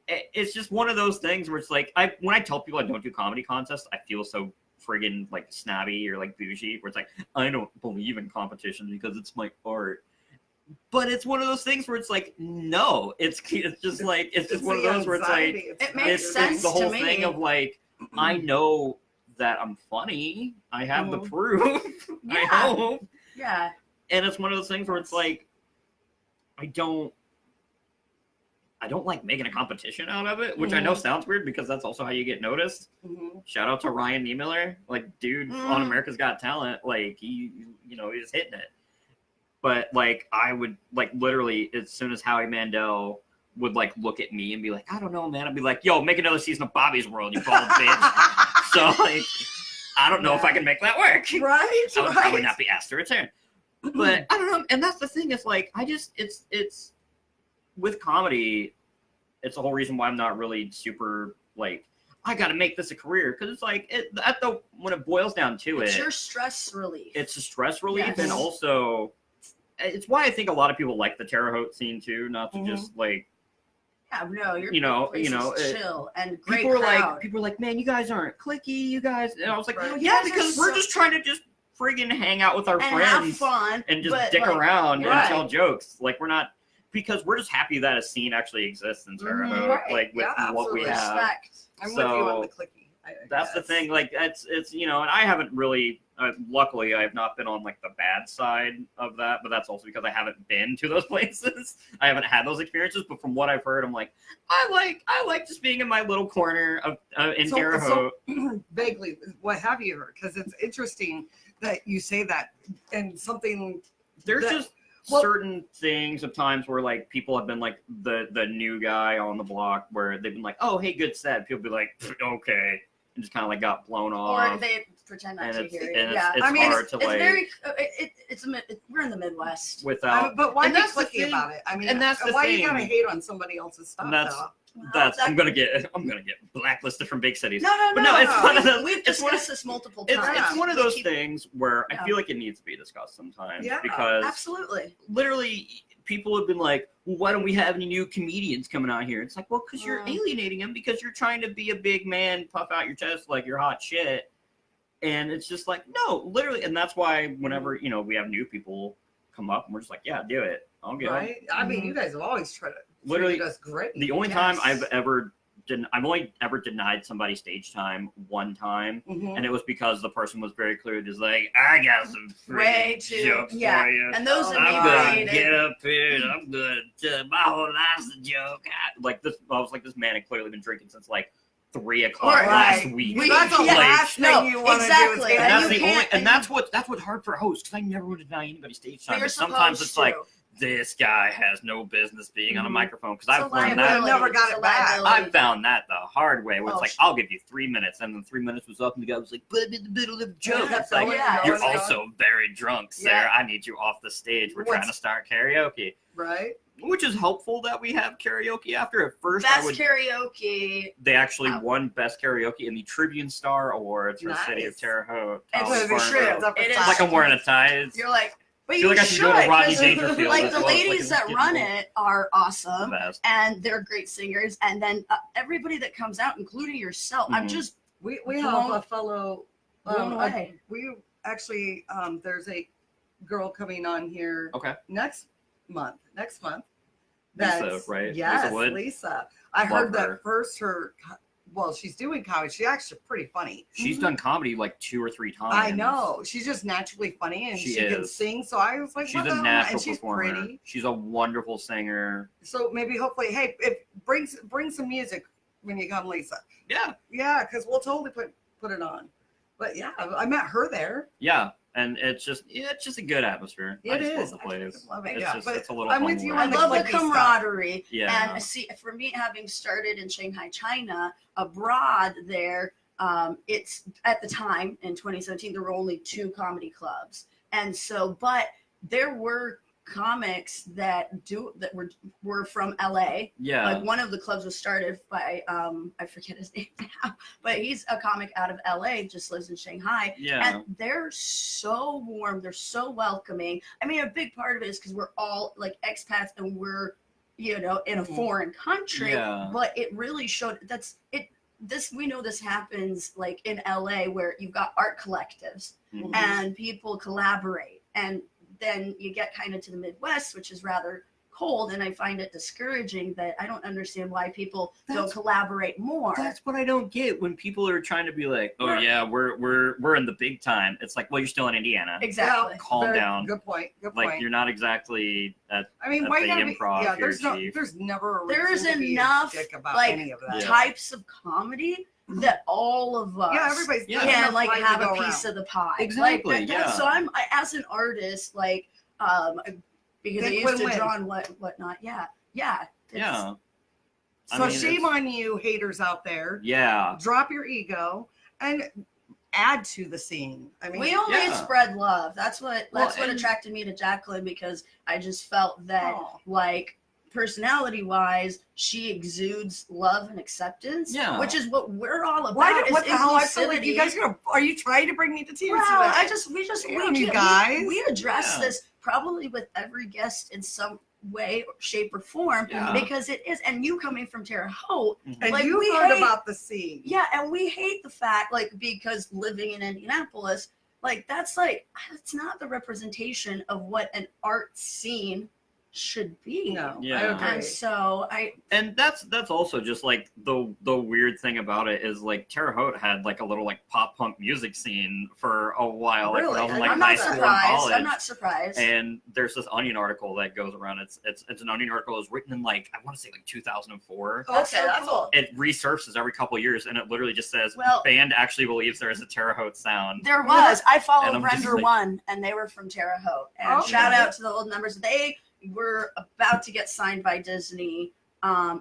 S2: It's just one of those things where it's like when I tell people I don't do comedy contests, I feel so friggin' like snobby or like bougie. Where it's like I don't believe in competition because it's my art. But it's one of those things where it's like no, it's just like it's just one of
S1: the
S2: those where it's
S1: anxiety.
S2: like
S3: It makes
S2: it's
S3: sense
S2: the whole
S3: to
S2: thing
S3: me.
S2: of like I know that I'm funny. I have the proof. I
S3: Yeah.
S2: hope.
S3: Yeah.
S2: And it's one of those things where it's like I don't like making a competition out of it, which I know sounds weird because that's also how you get noticed.
S1: Mhm.
S2: Shout out to Ryan Niemiller, like dude on
S3: Mm.
S2: America's Got Talent, like he's hitting it. But like I would like literally as soon as Howie Mandel would like look at me and be like, I don't know, man. I'd be like, yo, make another season of Bobby's World, you bald bitch. So like I don't know if I can make that work.
S1: Right.
S2: I would probably
S1: Right.
S2: not be asked to return. But I don't know, and that's the thing. It's like it's with comedy. It's the whole reason why I'm not really super like I got to make this a career because it's like when it boils down to
S3: It's
S2: it,
S3: your stress relief.
S2: it's a stress relief,
S3: Yes.
S2: and also it's why I think a lot of people like the Terre Haute scene too. Not to just like
S3: Yeah, no, you're chill and great
S2: people are
S3: crowd.
S2: like, man, you guys aren't cliquey, you guys. And I was like,
S1: Right.
S2: well,
S3: You
S2: yeah,
S3: guys are
S2: because we're
S3: so-
S2: just trying to just friggin' hang out with our
S3: and
S2: friends
S3: have fun
S2: and just
S3: but,
S2: dick
S3: like,
S2: around and
S3: right.
S2: tell jokes. Like we're not because we're just happy that a scene actually exists in Terre
S3: Mhm.
S2: Haute,
S1: Right.
S2: like with
S1: Yeah,
S2: what we
S1: absolutely.
S2: have.
S3: respect.
S1: I'm with you on
S2: So,
S1: the clicky.
S2: That's the thing. Like it's and I haven't really. Luckily, I have not been on like the bad side of that, but that's also because I haven't been to those places. I haven't had those experiences. But from what I've heard, I'm like, I like just being in my little corner of in Terre Haute.
S1: Vaguely, what have you heard? Because it's interesting that you say that, and something.
S2: There's
S1: that-
S2: just
S1: well-
S2: certain things of times where like people have been like the new guy on the block where they've been like, oh hey, good set. People be like, okay, and just kind of like got blown off.
S3: Or they pretend not
S2: and
S3: to
S2: it's,
S3: hear
S2: and
S3: you. Yeah.
S2: it's
S1: I mean,
S2: hard to
S3: It's
S2: like
S3: very. We're in the Midwest.
S2: without.
S1: But why
S2: and
S1: be
S2: that's the
S1: clicky
S2: thing.
S1: about it? I mean,
S2: And that's the
S1: why
S2: thing.
S1: you gotta hate on somebody else's stuff?
S2: And that's-
S1: though?
S3: Well,
S2: I'm gonna get blacklisted from big cities.
S3: No,
S2: But no, it's one of
S3: We've-
S2: those-
S3: We've
S2: it's one of-
S3: discussed this multiple
S2: It's
S3: times.
S2: it's one of
S3: We
S2: those
S3: keep-
S2: things where I
S3: Yeah.
S2: feel like it needs to be discussed sometimes
S1: Yeah,
S2: because
S3: Absolutely.
S2: literally people have been like, well, why don't we have any new comedians coming out here? It's like, well, because you're alienating them because you're trying to be a big man, puff out your chest like you're hot shit. And it's just like, no, literally. And that's why whenever, we have new people come up and we're just like, yeah, do it. I'll go.
S1: Right? I mean, you guys have always tried to
S2: Literally,
S1: treat us great.
S2: The only time
S3: Yes.
S2: I've only ever denied somebody stage time one time.
S1: Mhm.
S2: And it was because the person was very clear, just like, I got some
S3: Way
S2: freaking
S3: too.
S2: jokes
S3: Yeah.
S2: for you.
S3: And those
S1: Oh,
S2: I'm gonna
S3: inebriated.
S2: get up here and I'm gonna my whole life's a joke. I was like, this man had clearly been drinking since like 3 o'clock
S3: Right.
S2: last week.
S1: That's the
S3: Yeah.
S1: last
S3: No,
S1: thing you want
S3: exactly.
S1: to do.
S2: And that's
S3: you
S2: the
S3: can't-
S2: only, and
S3: and
S2: that's what's hard for hosts because I never would deny anybody stage
S3: But
S2: time.
S3: you're
S2: But sometimes
S3: supposed
S2: it's like
S3: to.
S2: this guy has no business being on a
S3: Mhm.
S2: microphone because
S3: It's a
S2: I've learned that.
S3: liability.
S1: Never got
S3: It's
S1: it
S3: a
S1: back.
S3: liability.
S2: I found that the hard way where it's
S3: Oh,
S2: like, I'll give you 3 minutes, and then 3 minutes was up, and the guy was like, but I'm in the middle of a joke.
S1: Yeah,
S2: It's like,
S3: yeah.
S2: you're
S1: going.
S2: also very drunk, sir.
S3: Yeah.
S2: I need you off the stage. We're trying
S1: What's-
S2: to start karaoke.
S1: Right?
S2: Which is helpful that we have karaoke after. At first, I
S3: Best
S2: would.
S3: karaoke.
S2: They actually
S3: Wow.
S2: won Best Karaoke in the Tribune Star Awards for the city of
S1: Nice.
S2: Terre Haute.
S3: It's
S2: California.
S3: true.
S1: Up
S3: It
S1: at
S3: is
S1: five.
S2: Like I'm wearing a tie. It's
S3: You're like, But
S2: I feel like I should go to Rodney
S3: 'cause,
S2: Dangerfield.
S3: like
S2: It's
S3: the
S2: like
S3: ladies
S2: a
S3: that run
S2: beautiful-
S3: it are awesome,
S2: best.
S3: and they're great singers. And then everybody that comes out, including yourself, I'm
S2: Mhm.
S3: just
S1: We
S3: Blown-
S1: have a fellow.
S3: blown away.
S1: We actually there's a girl coming on here
S2: Okay.
S1: next month. Next month.
S2: Lisa, right?
S1: Yes,
S2: Lisa Wood?
S1: Lisa. I
S2: Love
S1: heard
S2: her.
S1: that first. Well, she's doing comedy. She's actually pretty funny.
S2: She's done comedy like 2 or 3 times.
S1: I know. She's just naturally funny, and
S2: She
S1: she can
S2: is.
S1: sing. So I was like,
S2: She's
S1: what the
S2: a
S1: hell?
S2: natural
S1: And she's
S2: performer.
S1: pretty.
S2: She's a wonderful singer.
S1: So maybe, hopefully, hey, bring some music when you come, Lisa.
S2: Yeah.
S1: Yeah, because we'll totally put it on. But yeah, I met her there.
S2: Yeah. And it's just a good atmosphere. I
S1: It
S2: just
S1: is.
S2: love the place.
S1: I love it.
S2: It's
S1: Yeah,
S2: just
S1: but
S2: it's a little
S1: I'm with
S2: fun
S1: you
S2: world.
S3: I
S1: on the
S3: love the
S1: clicky stuff.
S3: camaraderie.
S2: Yeah.
S3: And see, for me, having started in Shanghai, China, abroad there, it's at the time in 2017 there were only 2 comedy clubs, and so but there were comics that were from LA.
S2: Yeah.
S3: Like one of the clubs was started by I forget his name now, but he's a comic out of LA, just lives in Shanghai.
S2: Yeah.
S3: And they're so warm, they're so welcoming. I mean, a big part of it is because we're all like expats and we're, in a foreign country.
S2: Yeah.
S3: But it really showed we know this happens like in LA where you've got art collectives
S2: Mhm.
S3: and people collaborate, and then you get kind of to the Midwest, which is rather cold, and I find it discouraging that I don't understand why people don't
S2: That's-
S3: collaborate more.
S2: That's what I don't get when people are trying to be like, oh
S3: We're-
S2: yeah, we're in the big time. It's like, well, you're still in Indiana.
S3: Exactly.
S2: Calm
S1: Very
S2: down.
S1: Good point. Good
S2: Like
S1: point.
S2: you're not exactly at
S1: I mean,
S2: at
S1: why
S2: the
S1: you gotta be?
S2: improv
S1: Yeah,
S2: here,
S1: there's no,
S2: Chief.
S1: there's never. A
S3: There is
S1: reason to be a
S3: enough,
S1: dick about
S3: like,
S1: any of that.
S2: Yeah.
S3: types of comedy that all of us
S1: Yeah, everybody's
S2: Yeah.
S1: there's
S3: can
S1: enough
S3: like
S1: pie to
S3: have
S1: go
S3: a piece
S1: around.
S3: of the pie.
S2: Exactly,
S3: Like,
S2: yeah.
S3: So as an artist, like because I
S1: Think
S3: used to
S1: win-win.
S3: draw and whatnot. Yeah. It's-
S2: Yeah. I
S1: So
S2: mean,
S1: shame
S2: it's-
S1: on you, haters out there.
S2: Yeah.
S1: Drop your ego and add to the scene. I mean,
S3: We only
S2: Yeah.
S3: spread love. That's what
S2: Well,
S3: what
S2: and-
S3: attracted me to Jacklyn, because I just felt that
S1: Oh.
S3: like personality wise, she exudes love and acceptance.
S2: Yeah.
S3: Which is what we're all about.
S1: why?
S3: Is
S1: What the hell? I feel like you
S3: inclusivity.
S1: guys are you trying to bring me to tears
S3: Well,
S1: today? Damn, you
S3: we
S1: guys.
S3: we address
S2: Yeah.
S3: this probably with every guest in some way, shape, or form,
S2: Yeah.
S3: because it is. And you coming from Terre Haute,
S1: and
S3: like,
S1: you
S3: we
S1: heard
S3: hate-
S1: about the scene.
S3: yeah, and we hate the fact, like, because living in Indianapolis, like that's not the representation of what an art scene should be.
S1: No,
S2: Yeah.
S1: I agree.
S3: And so
S2: And that's also just like the weird thing about it is like Terre Haute had like a little like pop punk music scene for a while, like when I was in
S1: Really?
S2: like
S3: I'm
S2: high
S3: not
S2: school and
S3: surprised.
S2: college.
S3: I'm not surprised.
S2: And there's this Onion article that goes around. It's an Onion article. It was written in like I want to say like 2004.
S3: That's
S1: Okay,
S3: so
S1: that's
S3: cool.
S2: It resurfaces every couple years, and it literally just says,
S3: Well-
S2: "Band actually believes there is a Terre Haute sound."
S3: There was. I
S2: And
S3: followed
S2: I'm just
S3: Render
S2: like-
S3: One, and they were from Terre Haute. And
S1: Okay.
S3: shout out to the old numbers. They were about to get signed by Disney,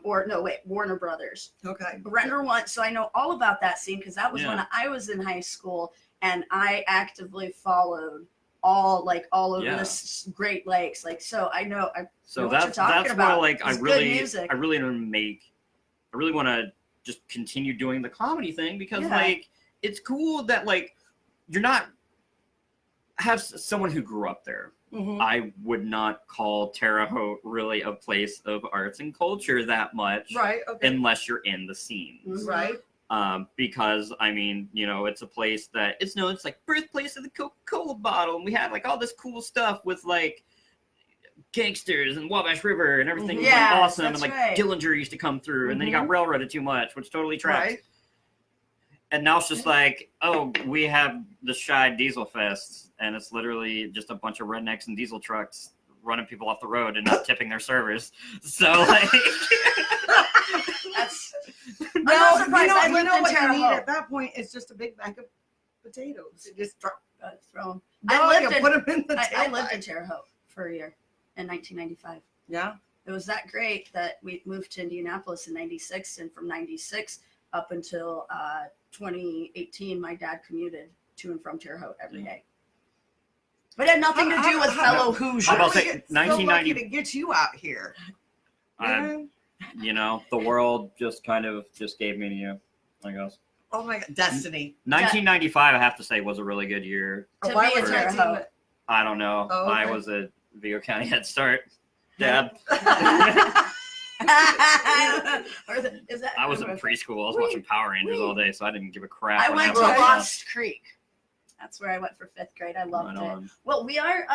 S3: Warner Brothers.
S1: Okay.
S3: Render One. So I know all about that scene because that was
S2: Yeah.
S3: when I was in high school, and I actively folled all over
S2: Yeah.
S3: the Great Lakes. Like, so I know.
S2: So
S3: know what you're
S2: that's
S3: talking
S2: why
S3: about.
S2: like
S3: It's good music.
S2: I really want to just continue doing the comedy thing because
S3: Yeah.
S2: like it's cool that like you're not have someone who grew up there.
S1: Mhm.
S2: I would not call Terre Haute really a place of arts and culture that much
S1: Right. Okay.
S2: unless you're in the scene.
S3: Mhm.
S1: Right.
S2: Because I mean, it's a place that it's like birthplace of the Coca-Cola bottle, and we had like all this cool stuff with like gangsters and Wabash River and everything was
S3: Yeah,
S2: like awesome, and
S3: that's
S2: like
S3: right.
S2: Dillinger used to come through, and then you got railroaded too much, which totally tracks.
S1: Right.
S2: And now it's just like, oh, we have the Shy Diesel Fest, and it's literally just a bunch of rednecks and diesel trucks running people off the road and not tipping their servers. So like,
S3: That's.
S1: No,
S3: not surprised. I
S1: you
S3: lived
S1: know
S3: in
S1: what you
S3: Terre
S1: need
S3: Haute.
S1: at that point is just a big bag of potatoes. You just drop.
S3: Throw 'em.
S1: No,
S3: I lived
S1: you
S3: in-
S1: put them in the
S3: I lived
S1: tailpipe.
S3: in Terre Haute for a year in 1995.
S1: Yeah.
S3: It was that great that we moved to Indianapolis in 96, and from 96 up until 2018, my dad commuted to and from Terre Haute every day. But it had nothing to do with fellow Hoosiers.
S2: I'm about to
S1: How
S2: say,
S1: did we get so
S2: 1990
S1: lucky to get you out here.
S2: I-
S1: Yeah.
S2: the world just kind of just gave me to you, I guess.
S1: Oh my God, destiny.
S2: 1995, I have to say, was a really good year.
S3: To
S1: Why
S3: be in
S1: was
S3: Terre
S1: 19
S3: Haute.
S2: I don't know.
S1: Oh, okay.
S2: I was a Vigo County Head Start dad.
S3: Is that?
S2: I was in preschool. I was watching Power Rangers all day, so I didn't give a crap.
S3: I
S2: what
S3: went to
S2: happened.
S3: Lost Creek. That's where I went for 5th grade. I loved
S2: Right
S3: it.
S2: on.
S3: Well, we are.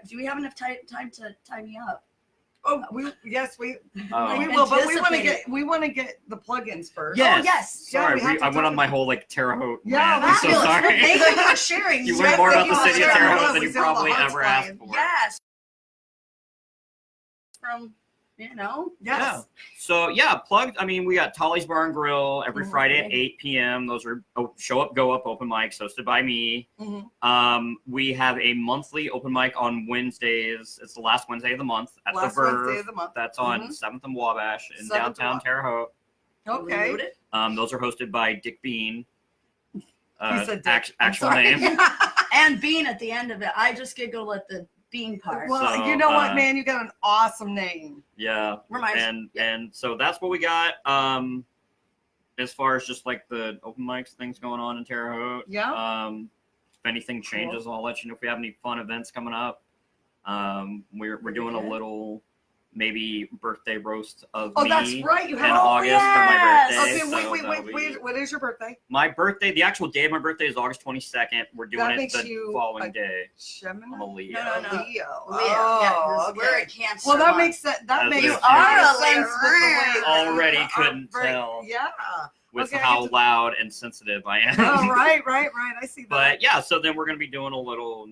S3: Do we have enough time to tie me up?
S1: Oh, yes, we
S2: Oh.
S1: will, but we
S3: Anticipating.
S1: want to get the plugins first.
S2: Yes.
S3: Oh, yes.
S1: Yeah,
S2: Sorry,
S1: we have to
S2: I went
S1: talk
S2: on my
S1: about-
S2: whole like Terre Haute.
S1: Yeah,
S2: rant. I'm so
S3: Fabulous.
S2: sorry.
S3: Thank you for sharing.
S2: You
S1: Yes,
S2: learned more about
S1: thank
S2: the
S1: you
S2: city
S1: for
S2: of Terre
S1: sharing.
S2: Haute than you
S1: We saw the
S2: probably
S1: hearts
S2: ever asked
S1: flying.
S2: for.
S3: Yes. From,
S1: Yes.
S2: So yeah, plugged. I mean, we got Tolly's Bar and Grill every
S3: Mhm.
S2: Friday at 8 p.m. Those are show up, go up open mics hosted by me.
S1: Mhm.
S2: We have a monthly open mic on Wednesdays. It's the last Wednesday of the month at
S1: Last
S2: the Verve.
S1: Wednesday of the month.
S2: That's on
S3: Mhm.
S2: 7th and Wabash in
S1: 7th and
S2: downtown Terre Haute.
S1: Okay.
S2: Those are hosted by Dick Bean.
S1: He said Dick.
S2: Actual
S3: sorry.
S2: name.
S3: And bean at the end of it. I just giggle at the bean part.
S1: Well,
S2: So,
S1: you know what, man? You got an awesome name.
S2: Yeah.
S3: Reminds
S2: And so that's what we got. As far as just like the open mics things going on in Terre Haute.
S1: Yeah.
S2: If anything changes, I'll let you know if we have any fun events coming up. We're doing a little maybe birthday roast of
S1: Oh,
S2: me
S1: that's right. You
S2: in
S1: have.
S2: August
S3: yes.
S2: for my birthday.
S1: Okay,
S2: so that'll be-
S1: wait. What is your birthday?
S2: My birthday, the actual day of my birthday is August 22nd. We're doing
S1: That
S2: it
S1: makes
S2: the
S1: you
S2: following
S1: a
S2: day.
S1: Gemini.
S2: I'm a Leo.
S3: No.
S1: Leo.
S3: Leo.
S1: Oh,
S3: Yeah, we're a Cancer.
S1: Well, that
S3: month.
S1: makes sense. That
S2: As
S1: makes
S2: if
S3: You are a
S1: sense
S3: Leo.
S1: with the way that you
S2: Already
S1: are
S2: couldn't
S1: very-
S2: tell.
S1: Yeah.
S2: With
S1: Okay, I
S2: how
S1: get to-
S2: loud and sensitive I am.
S1: Oh, right. I see that.
S2: But yeah, so then we're gonna be doing a little,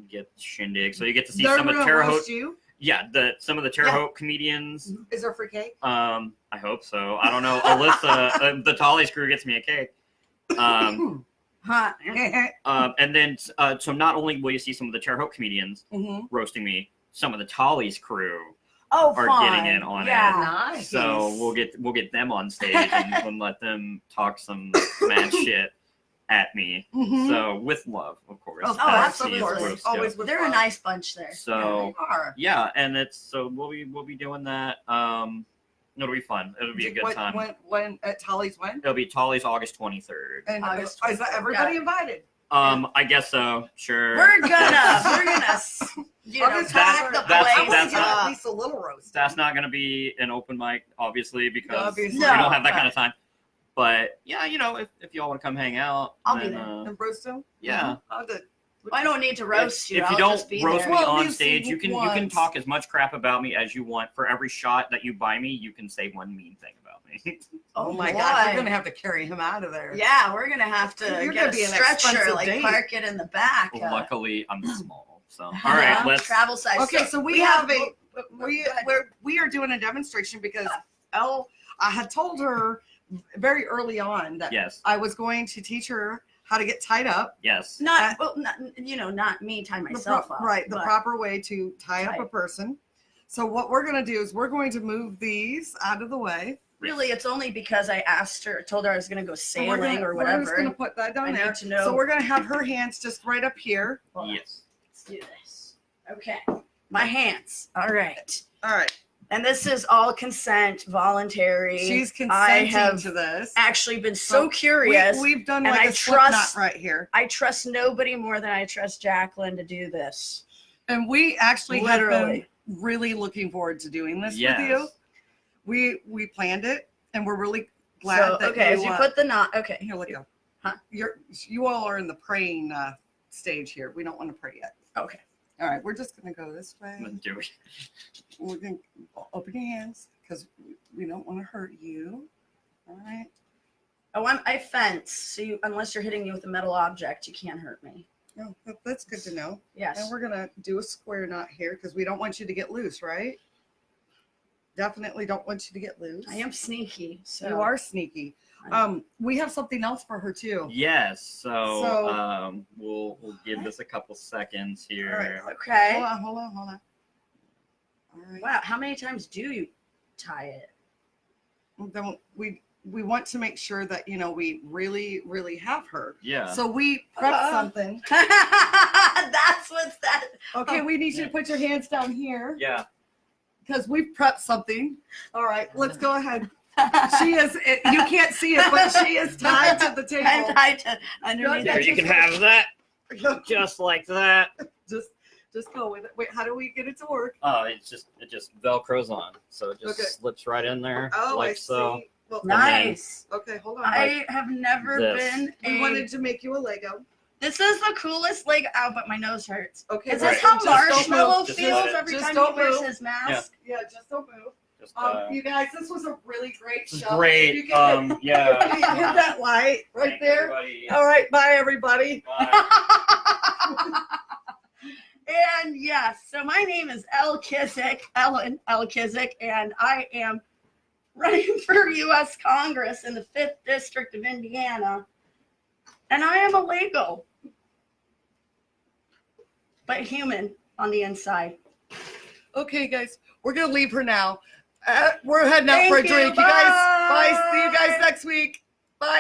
S2: get shindig. So you get to see
S1: They're
S2: some of
S1: gonna
S2: Terre
S1: roast
S2: Haute.
S1: you.
S2: Yeah, some of the Terre
S1: Yeah.
S2: Haute comedians.
S1: Is there free cake?
S2: I hope so. I don't know. Alyssa, the Tolly's crew gets me a cake.
S3: Huh.
S2: And then so not only will you see some of the Terre Haute comedians
S1: Mm-hmm.
S2: roasting me, some of the Tolly's crew
S3: Oh,
S2: are
S3: fun.
S2: getting in on it.
S1: Nice.
S2: So we'll get them on stage and let them talk some mad shit at me.
S1: Mhm.
S2: So with love, of course.
S1: Of
S3: Oh,
S1: course,
S3: absolutely.
S1: of course.
S2: Roast,
S1: Always
S2: yeah.
S1: with
S3: They're a
S1: love.
S3: nice bunch there.
S2: So
S1: They are.
S2: yeah, and we'll be doing that. It'll be fun. It'll be a good time.
S1: When at Tolly's when?
S2: It'll be Tolly's August 23rd.
S1: And
S3: August
S1: is that everybody invited?
S2: I guess so. Sure.
S3: We're gonna
S1: August
S3: pack the
S2: that's-
S1: I
S3: place
S1: want
S2: that's
S1: to get
S3: up.
S1: at least a little roast.
S2: That's not going to be an open mic, obviously, because
S1: Obviously.
S2: we
S3: No,
S2: don't have that
S3: but-
S2: kind of time. But yeah, if y'all want to come hang out,
S3: I'll be
S2: then,
S3: there.
S1: And roast them?
S2: yeah.
S1: I'll do-
S3: I don't need to roast you.
S2: If you
S3: I'll
S2: don't
S3: just be
S2: roast
S3: there.
S2: me
S1: Well,
S2: on
S1: you
S2: stage,
S1: see
S2: you can
S1: once.
S2: talk as much crap about me as you want. For every shot that you buy me, you can say one mean thing about me.
S1: Oh my
S3: boy.
S1: God, you're gonna have to carry him out of there.
S3: Yeah, we're gonna have to
S1: You're
S3: get
S1: gonna
S3: a
S1: be an
S3: stretcher,
S1: expensive
S3: like
S1: date.
S3: park it in the back.
S2: Luckily, I'm small. So all right, let's.
S3: travel size.
S1: Okay, so we have a we
S3: go ahead.
S1: we are doing a demonstration because Elle, I had told her very early on that
S2: Yes.
S1: I was going to teach her how to get tied up.
S2: Yes.
S3: not not me tie myself up.
S1: Right, the
S3: but-
S1: proper way to tie up
S3: Tie.
S1: a person. So what we're going to do is we're going to move these out of the way.
S3: Really, it's only because I told her I was gonna go
S1: And
S3: sailing or
S1: we're just
S3: whatever.
S1: going to put that
S3: I
S1: down
S3: need
S1: there.
S3: to know.
S1: So we're going to have her hands just right up here.
S3: Hold on.
S2: Yes.
S3: Let's do this. Okay, my hands. All right,
S1: All right.
S3: and this is all consent, voluntary.
S1: She's
S3: I
S1: consenting
S3: have
S1: to this.
S3: actually been so
S1: So
S3: curious.
S1: We've done
S3: and
S1: like
S3: I
S1: a slip knot
S3: trust-
S1: right here.
S3: I trust nobody more than I trust Jacklyn to do this.
S1: And we actually have been
S3: Literally.
S1: really looking forward to doing this
S2: Yes.
S1: with you. We planned it, and we're really glad
S3: So,
S1: that
S3: okay, as you put the knot. Okay.
S1: here. Let go.
S3: Huh?
S1: You all are in the praying stage here. We don't want to pray yet.
S3: Okay.
S1: All right, we're just gonna go this way.
S2: Let's do it.
S1: We're gonna open your hands because we don't want to hurt you. All right.
S3: Oh, I fence. So unless you're hitting me with a metal object, you can't hurt me.
S1: No, that's good to know.
S3: Yes.
S1: And we're gonna do a square knot here because we don't want you to get loose, right? Definitely don't want you to get loose.
S3: I am sneaky. So
S1: You are sneaky. We have something else for her too.
S2: Yes. So,
S1: So-
S2: we'll give this a couple seconds here.
S1: All right.
S3: Okay.
S1: Hold on. All right.
S3: Wow. How many times do you tie it?
S1: Then we want to make sure that we really have her.
S2: Yeah.
S1: So we prepped something.
S3: That's what's that.
S1: Okay, we need you to put your hands down here
S2: yeah.
S1: because we've prepped something. All right, let's go ahead. She is. You can't see it, but she is tied to the
S3: I'm
S1: table.
S3: tied to underneath.
S1: Yeah,
S2: Here, you can have that. just like that.
S1: Just go with it. Wait, how do we get it to work?
S2: Oh, it just Velcro's on, so it just
S1: Okay.
S2: slips right in there,
S1: Oh,
S2: like
S1: I
S2: so.
S1: see. Well,
S3: Nice.
S1: okay, hold on.
S3: I have never
S2: this.
S3: been
S1: We wanted to make you a Lego.
S3: This is the coolest leg out, but my nose hurts.
S1: Okay.
S3: Is
S2: right.
S3: this how
S1: Just don't
S3: Marshmallow
S1: move.
S2: Just
S3: feels
S2: let it-
S3: every
S1: just
S3: time
S1: don't
S3: he wears
S1: move.
S3: his mask?
S1: Yeah, just don't move.
S2: Just,
S1: You guys, this was a really great
S2: this is
S1: show.
S2: great.
S1: You can
S2: Yeah.
S1: hit that light right
S2: Thank
S1: there.
S2: everybody.
S1: All right, bye everybody.
S2: Bye.
S3: And yes, so my name is Elle Kizik, Elle Kizik, and I am running for U.S. Congress in the 5th District of Indiana. And I am a Lego, but human on the inside.
S1: Okay, guys, we're gonna leave her now. We're heading out
S3: Thank
S1: for a
S3: you.
S1: drink. You guys,
S3: Bye.
S1: bye. See you guys next week. Bye.